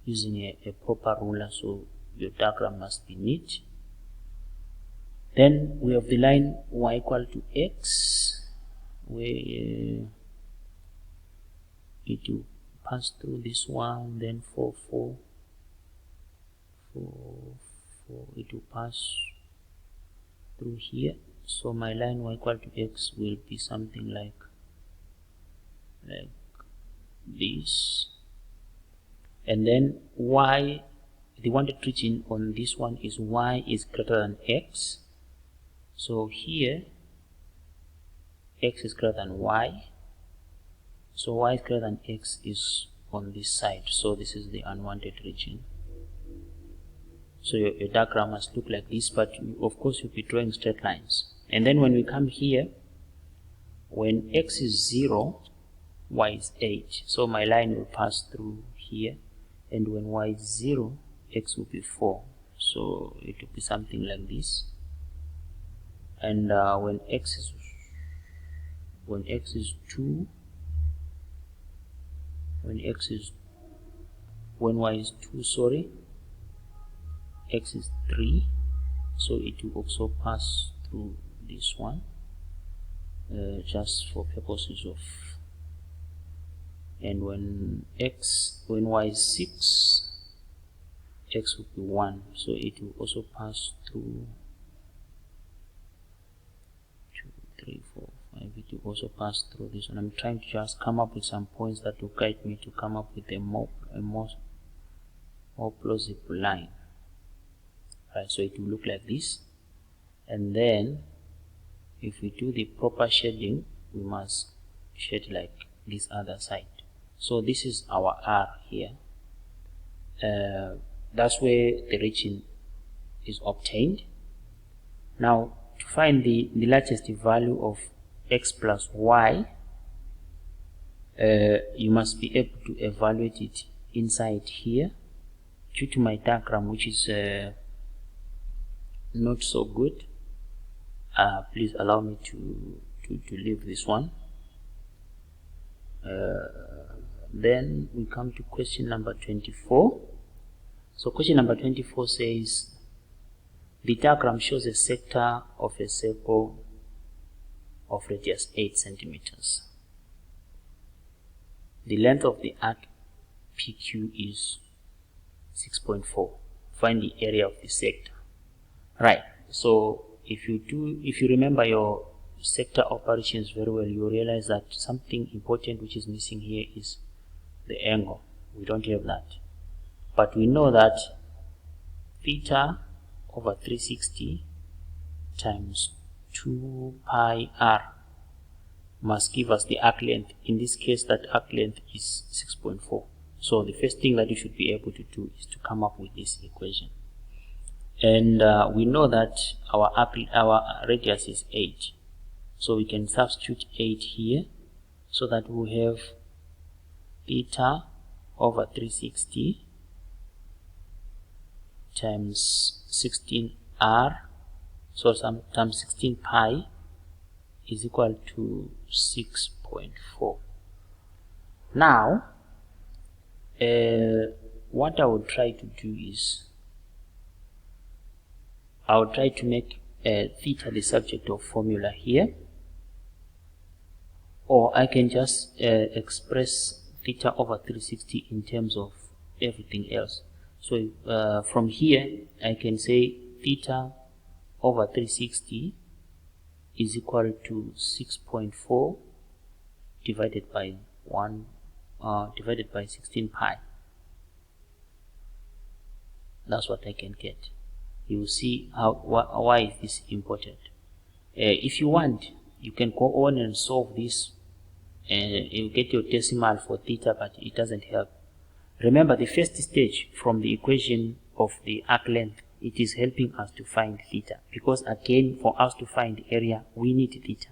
using a proper ruler, so your diagram must be neat. Then we have the line y equal to x, where it will pass through this one, then 4, 4, 4, 4, it will pass through here. So my line y equal to x will be something like this. And then y, the wanted region on this one is y is greater than x. So here x is greater than y, so y is greater than x is on this side, so this is the unwanted region. So your diagram must look like this, but of course you'll be drawing straight lines. And then when we come here, when x is 0, y is 8, so my line will pass through here, and when y is 0, x will be 4, so it will be something like this. And when x is 2, when y is 2, sorry, x is 3, so it will also pass through this one, just for purposes of. And when y is 6, x will be 1, so it will also pass through 2, 3, 4, 5, it will also pass through this one. I'm trying to just come up with some points that will guide me to come up with a more plausible line. Right, so it will look like this. And then if we do the proper shading, we must shade like this other side. So this is our R here. That's where the region is obtained. Now to find the largest value of x plus y, you must be able to evaluate it inside here. Due to my diagram, which is not so good, please allow me to leave this one. Then we come to question number 24. So question number 24 says, the diagram shows a sector of a circle of radius 8 centimeters. The length of the arc PQ is 6.4. Find the area of the sector. Right. So if you remember your sector operations very well, you realize that something important which is missing here is the angle. We don't have that. But we know that theta over 360 times 2 pi r must give us the arc length. In this case, that arc length is 6.4. So the first thing that you should be able to do is to come up with this equation. And we know that our radius is 8. So we can substitute 8 here, so that we have theta over 360 times 16r, so sometimes 16 pi is equal to 6.4. Now what I would try to do is I would try to make theta the subject of formula here, or I can just express theta over 360 in terms of everything else. So from here I can say theta over 360 is equal to 6.4 divided by 16 pi. That's what I can get. You will see why is this important. If you want, you can go on and solve this and you get your decimal for theta, but it doesn't help. Remember, the first stage from the equation of the arc length, it is helping us to find theta, because again, for us to find area, we need theta.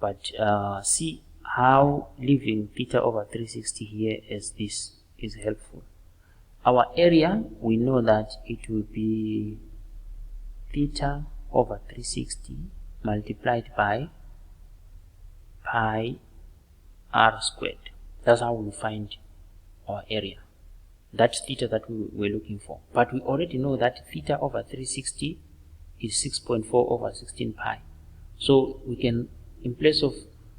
But see how leaving theta over 360 here as this is helpful. Our area, we know that it will be theta over 360 multiplied by pi r squared. That's how we find our area. That's theta that we were looking for. But we already know that theta over 360 is 6.4 over 16 pi. So we can, in place of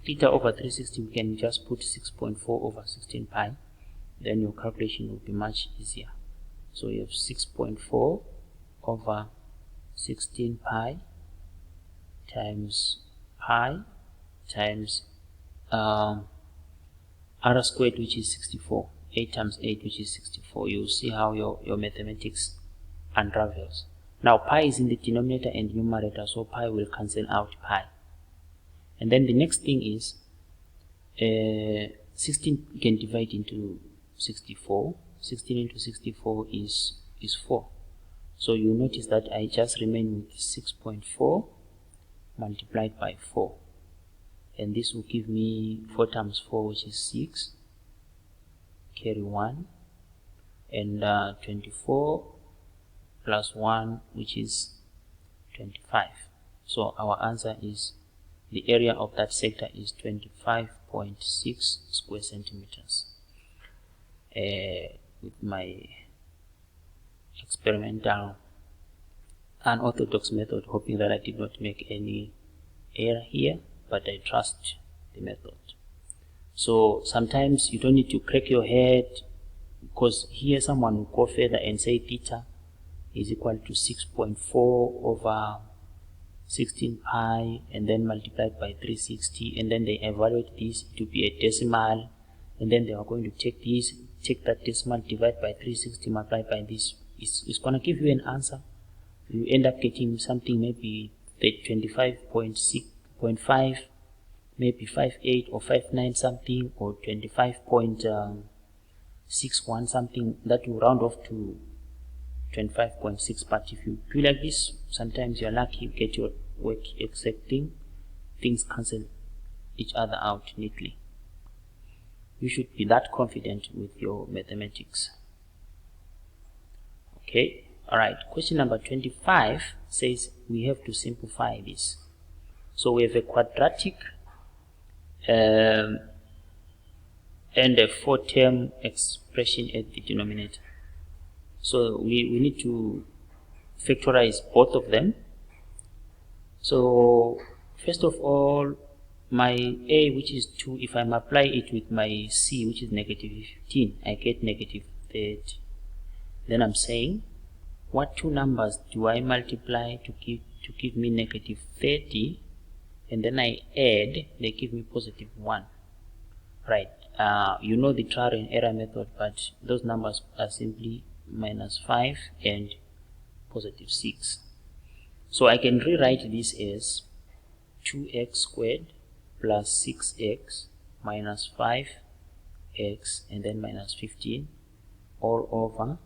theta over 360, we can just put 6.4 over 16 pi. Then your calculation will be much easier. So you have 6.4 over 16 pi times pi times r squared, which is 64. 8 times 8, which is 64. You'll see how your mathematics unravels. Now pi is in the denominator and numerator, so pi will cancel out pi. And then the next thing is 16 can divide into 64. 16 into 64 is 4. So you notice that I just remain with 6.4 multiplied by 4. And this will give me 4 times 4, which is 6. Carry 1. And 24 plus 1, which is 25. So our answer is, the area of that sector is 25.6 square centimeters. With my experimental unorthodox method, hoping that I did not make any error here, but I trust the method. So sometimes you don't need to crack your head, because here someone will go further and say theta is equal to 6.4 over 16 pi and then multiplied by 360, and then they evaluate this to be a decimal, and then they are going to take this, take that decimal, divide by 360, multiply by this. It's going to give you an answer. You end up getting something maybe 25.6.5, maybe 5.8 or 5.9 something, or 25.61 something. That will round off to 25.6. But if you do like this, sometimes you're lucky, you get your work accepting, things cancel each other out neatly. You should be that confident with your mathematics. Okay, alright. Question number 25 says we have to simplify this. So we have a quadratic and a 4-term expression at the denominator. So we need to factorize both of them. So first of all, my a, which is 2, if I multiply it with my c, which is negative 15, I get negative 30. Then I'm saying, what two numbers do I multiply to give me negative 30? And then I add, they give me positive 1. Right. You know the trial and error method, but those numbers are simply minus 5 and positive 6. So I can rewrite this as 2x squared plus 6x minus 5x and then minus 15 all over,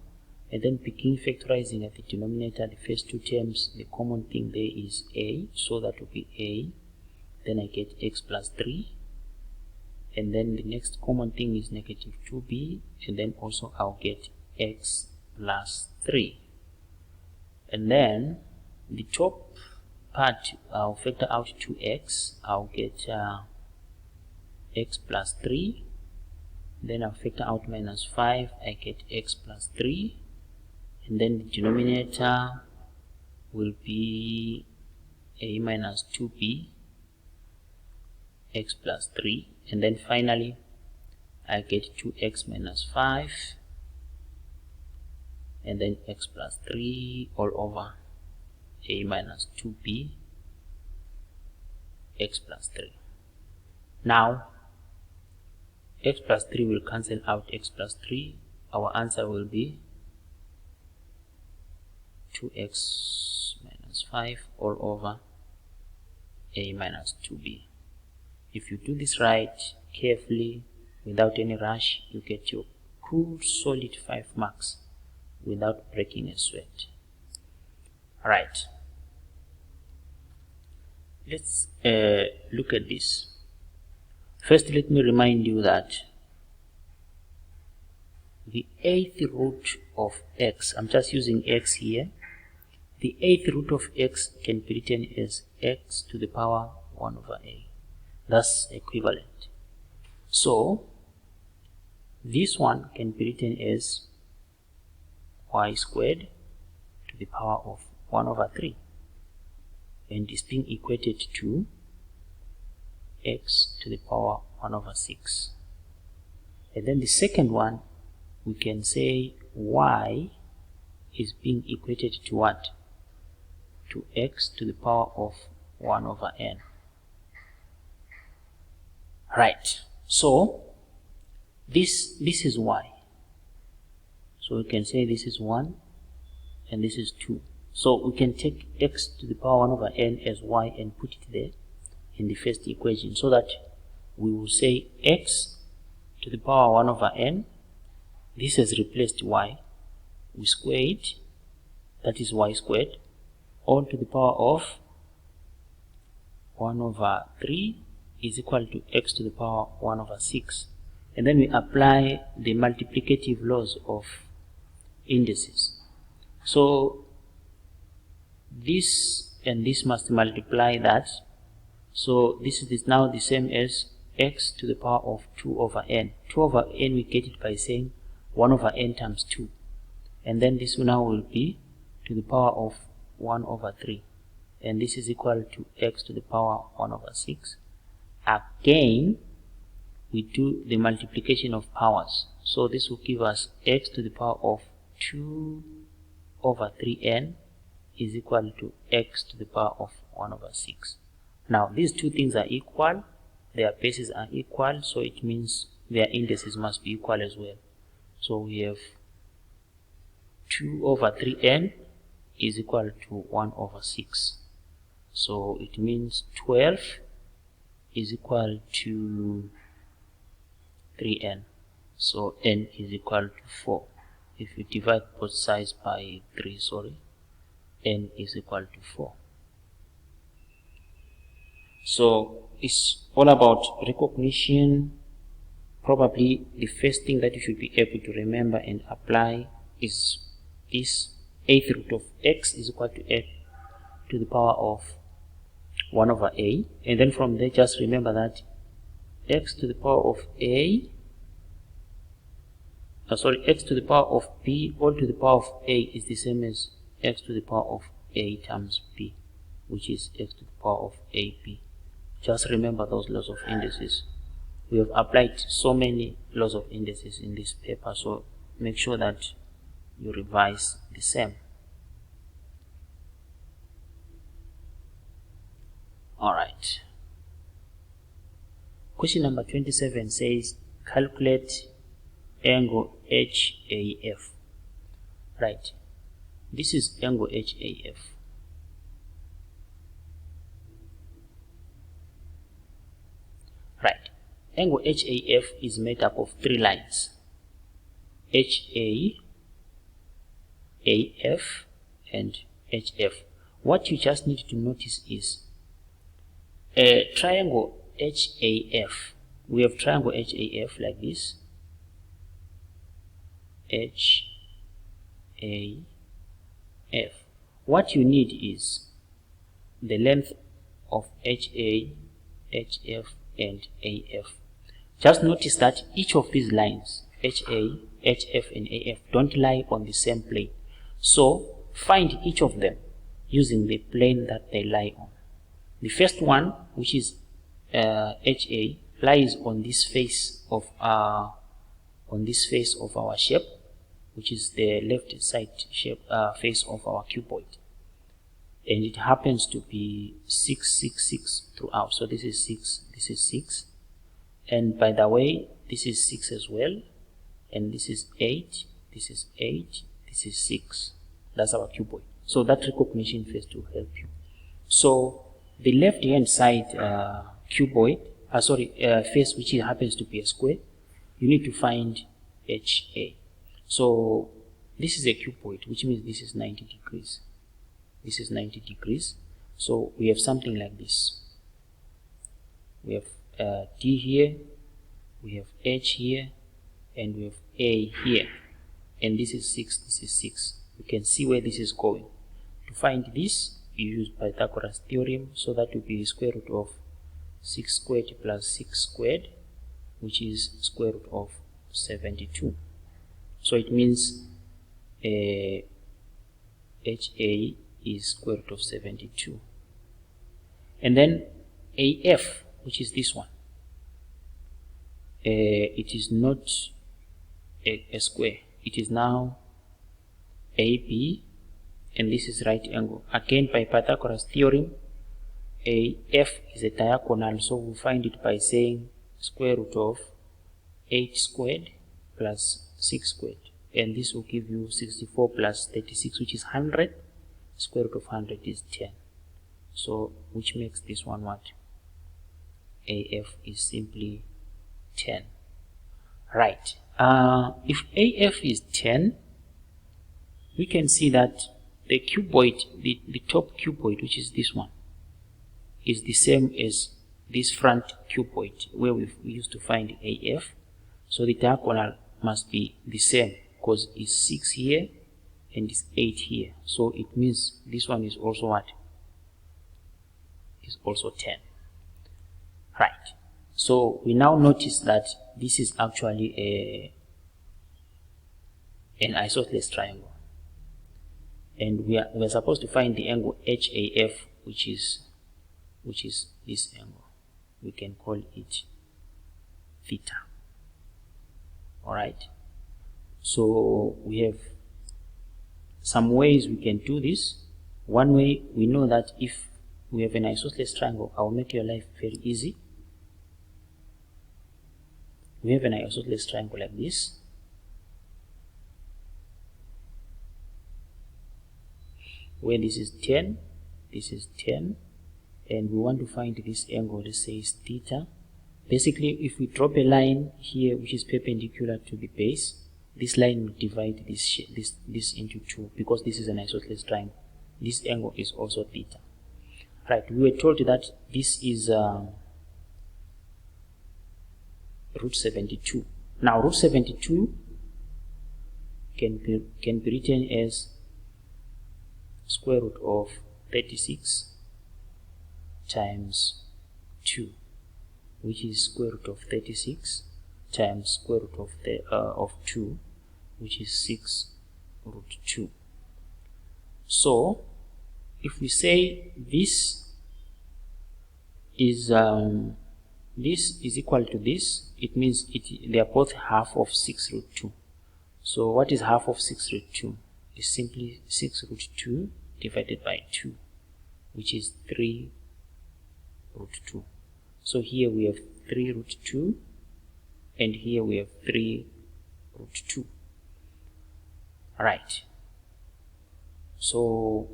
and then begin factorizing at the denominator. The first two terms, the common thing there is a, so that will be a. Then I get x plus 3, and then the next common thing is negative 2b, and then also I'll get x plus 3. And then the top part, I'll factor out 2x, I'll get x plus 3, then I'll factor out minus 5, I get x plus 3, and then the denominator will be a minus 2b, x plus 3, and then finally I get 2x minus 5 and then x plus 3 all over a minus 2b x plus 3. Now x plus 3 will cancel out x plus 3. Our answer will be 2x minus 5 all over a minus 2b. If you do this right, carefully, without any rush, you get your cool solid 5 marks without breaking a sweat. Alright, let's look at this. First, let me remind you that the 8th root of x, I'm just using x here, the 8th root of x can be written as x to the power 1 over a. That's equivalent. So this one can be written as y squared to the power of 1 over 3 and is being equated to x to the power 1 over 6. And then the second one, we can say y is being equated to what? To x to the power of 1 over n. Right, so this is y. So we can say this is 1 and this is 2. So we can take x to the power 1 over n as y and put it there in the first equation, so that we will say x to the power 1 over n. This has replaced y. We square it, that is y squared, all to the power of 1 over 3 is equal to x to the power 1 over 6. And then we apply the multiplicative laws of indices. So this and this must multiply that. So this is now the same as x to the power of 2 over n. 2 over n, we get it by saying 1 over n times 2. And then this now will be to the power of 1 over 3. And this is equal to x to the power 1 over 6. Again, we do the multiplication of powers. So this will give us x to the power of 2 over 3n is equal to x to the power of 1 over 6. Now, these two things are equal. Their bases are equal. So it means their indices must be equal as well. So we have 2 over 3n is equal to 1 over 6. So it means 12 is equal to 3n. So n is equal to 4. If you divide both sides by 3, n is equal to 4. So it's all about recognition. Probably the first thing that you should be able to remember and apply is this 8th root of x is equal to x to the power of 1 over a. And then from there, just remember that x to the power of a, x to the power of b all to the power of a is the same as x to the power of a times b, which is x to the power of ab. Just remember those laws of indices. We have applied so many laws of indices in this paper, so make sure that you revise the same. Alright. Question number 27 says calculate angle HAF. Right. This is angle HAF. Right. Angle HAF is made up of 3 lines. HA, AF, and HF. What you just need to notice is a triangle HAF. We have triangle HAF like this. HAF. What you need is the length of HA, HF, and AF. Just notice that each of these lines, HA, HF, and AF, don't lie on the same plane. So find each of them using the plane that they lie on. The first one, which is HA, lies on this face of our shape, which is the left side shape face of our cuboid, and it happens to be 666 throughout. So this is 6, this is 6, and by the way, this is 6 as well, and this is 8, this is 8, this is 6. That's our cuboid. So that recognition first will help you. So the left hand side cuboid, face, which happens to be a square, you need to find HA. So this is a cuboid, which means this is 90 degrees. This is 90 degrees. So we have something like this. We have D here, we have H here, and we have A here. And this is 6, this is 6. You can see where this is going. To find this, you use Pythagoras theorem, so that will be the square root of 6 squared plus 6 squared, which is square root of 72. So it means HA is square root of 72. And then AF, which is this one, it is not a square. It is now AB, and this is right angle. Again, by Pythagoras theorem, AF is a diagonal, so we'll find it by saying square root of 8 squared plus 6 squared, and this will give you 64 plus 36, which is 100. Square root of 100 is 10. So which makes this one what? AF is simply 10. Right. If AF is 10, we can see that the cuboid, the top cuboid, which is this one, is the same as this front cuboid where we used to find AF. So the diagonal must be the same, because it's 6 here and it's 8 here. So it means this one is also what? Is also 10. Right. So we now notice that this is actually an isosceles triangle, and we're supposed to find the angle HAF, which is this angle. We can call it theta. Alright, so we have some ways we can do this. One way, we know that if we have an isosceles triangle, I'll make your life very easy. We have an isosceles triangle like this, where this is 10, this is 10, and we want to find this angle. Let's say is theta. Basically, if we drop a line here which is perpendicular to the base, this line will divide this into two, because this is an isosceles triangle. This angle is also theta. Right, we were told that this is root 72. Now root 72 can be written as square root of 36 times 2, which is square root of 36 times square root of 2, which is 6 root 2. So if we say this is equal to this, it means they are both half of 6 root 2. So what is half of 6 root 2? Is simply 6 root 2 divided by 2, which is 3 root 2. So here we have 3 root 2, and here we have 3 root 2. Alright, so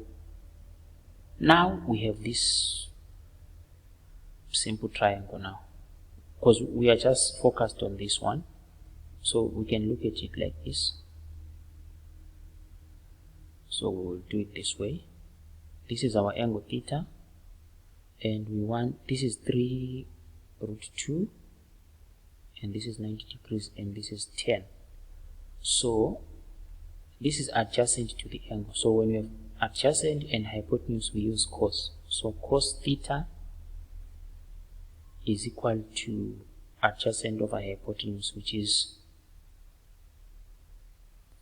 now we have this simple triangle now, because we are just focused on this one, so we can look at it like this. So we'll do it this way. This is our angle theta, and we want, this is 3 root 2, and this is 90 degrees, and this is 10. So this is adjacent to the angle. So when we have adjacent and hypotenuse, we use cos. So cos theta is equal to adjacent over hypotenuse, which is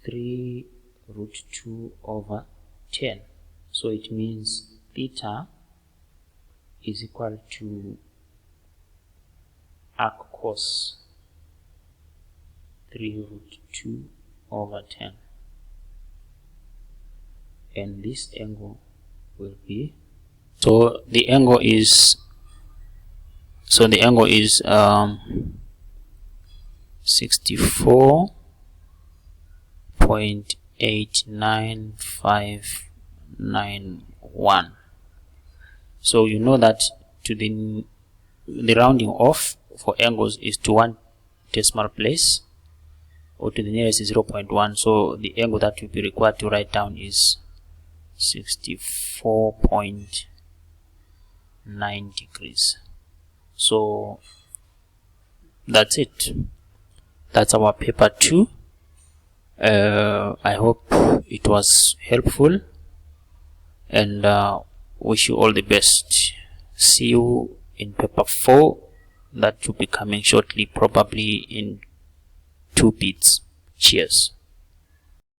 3 root 2 over 10. So it means theta is equal to arc cos 3 root 2 over 10, and this angle will be, so the angle is 64.89591. So you know that to the rounding off for angles is to 1 decimal place, or to the nearest is 0.1. So the angle that will be required to write down is 64.9 degrees. So that's it. That's our paper 2. I hope it was helpful, and wish you all the best. See you in paper 4, that will be coming shortly, probably in 2 bits. Cheers.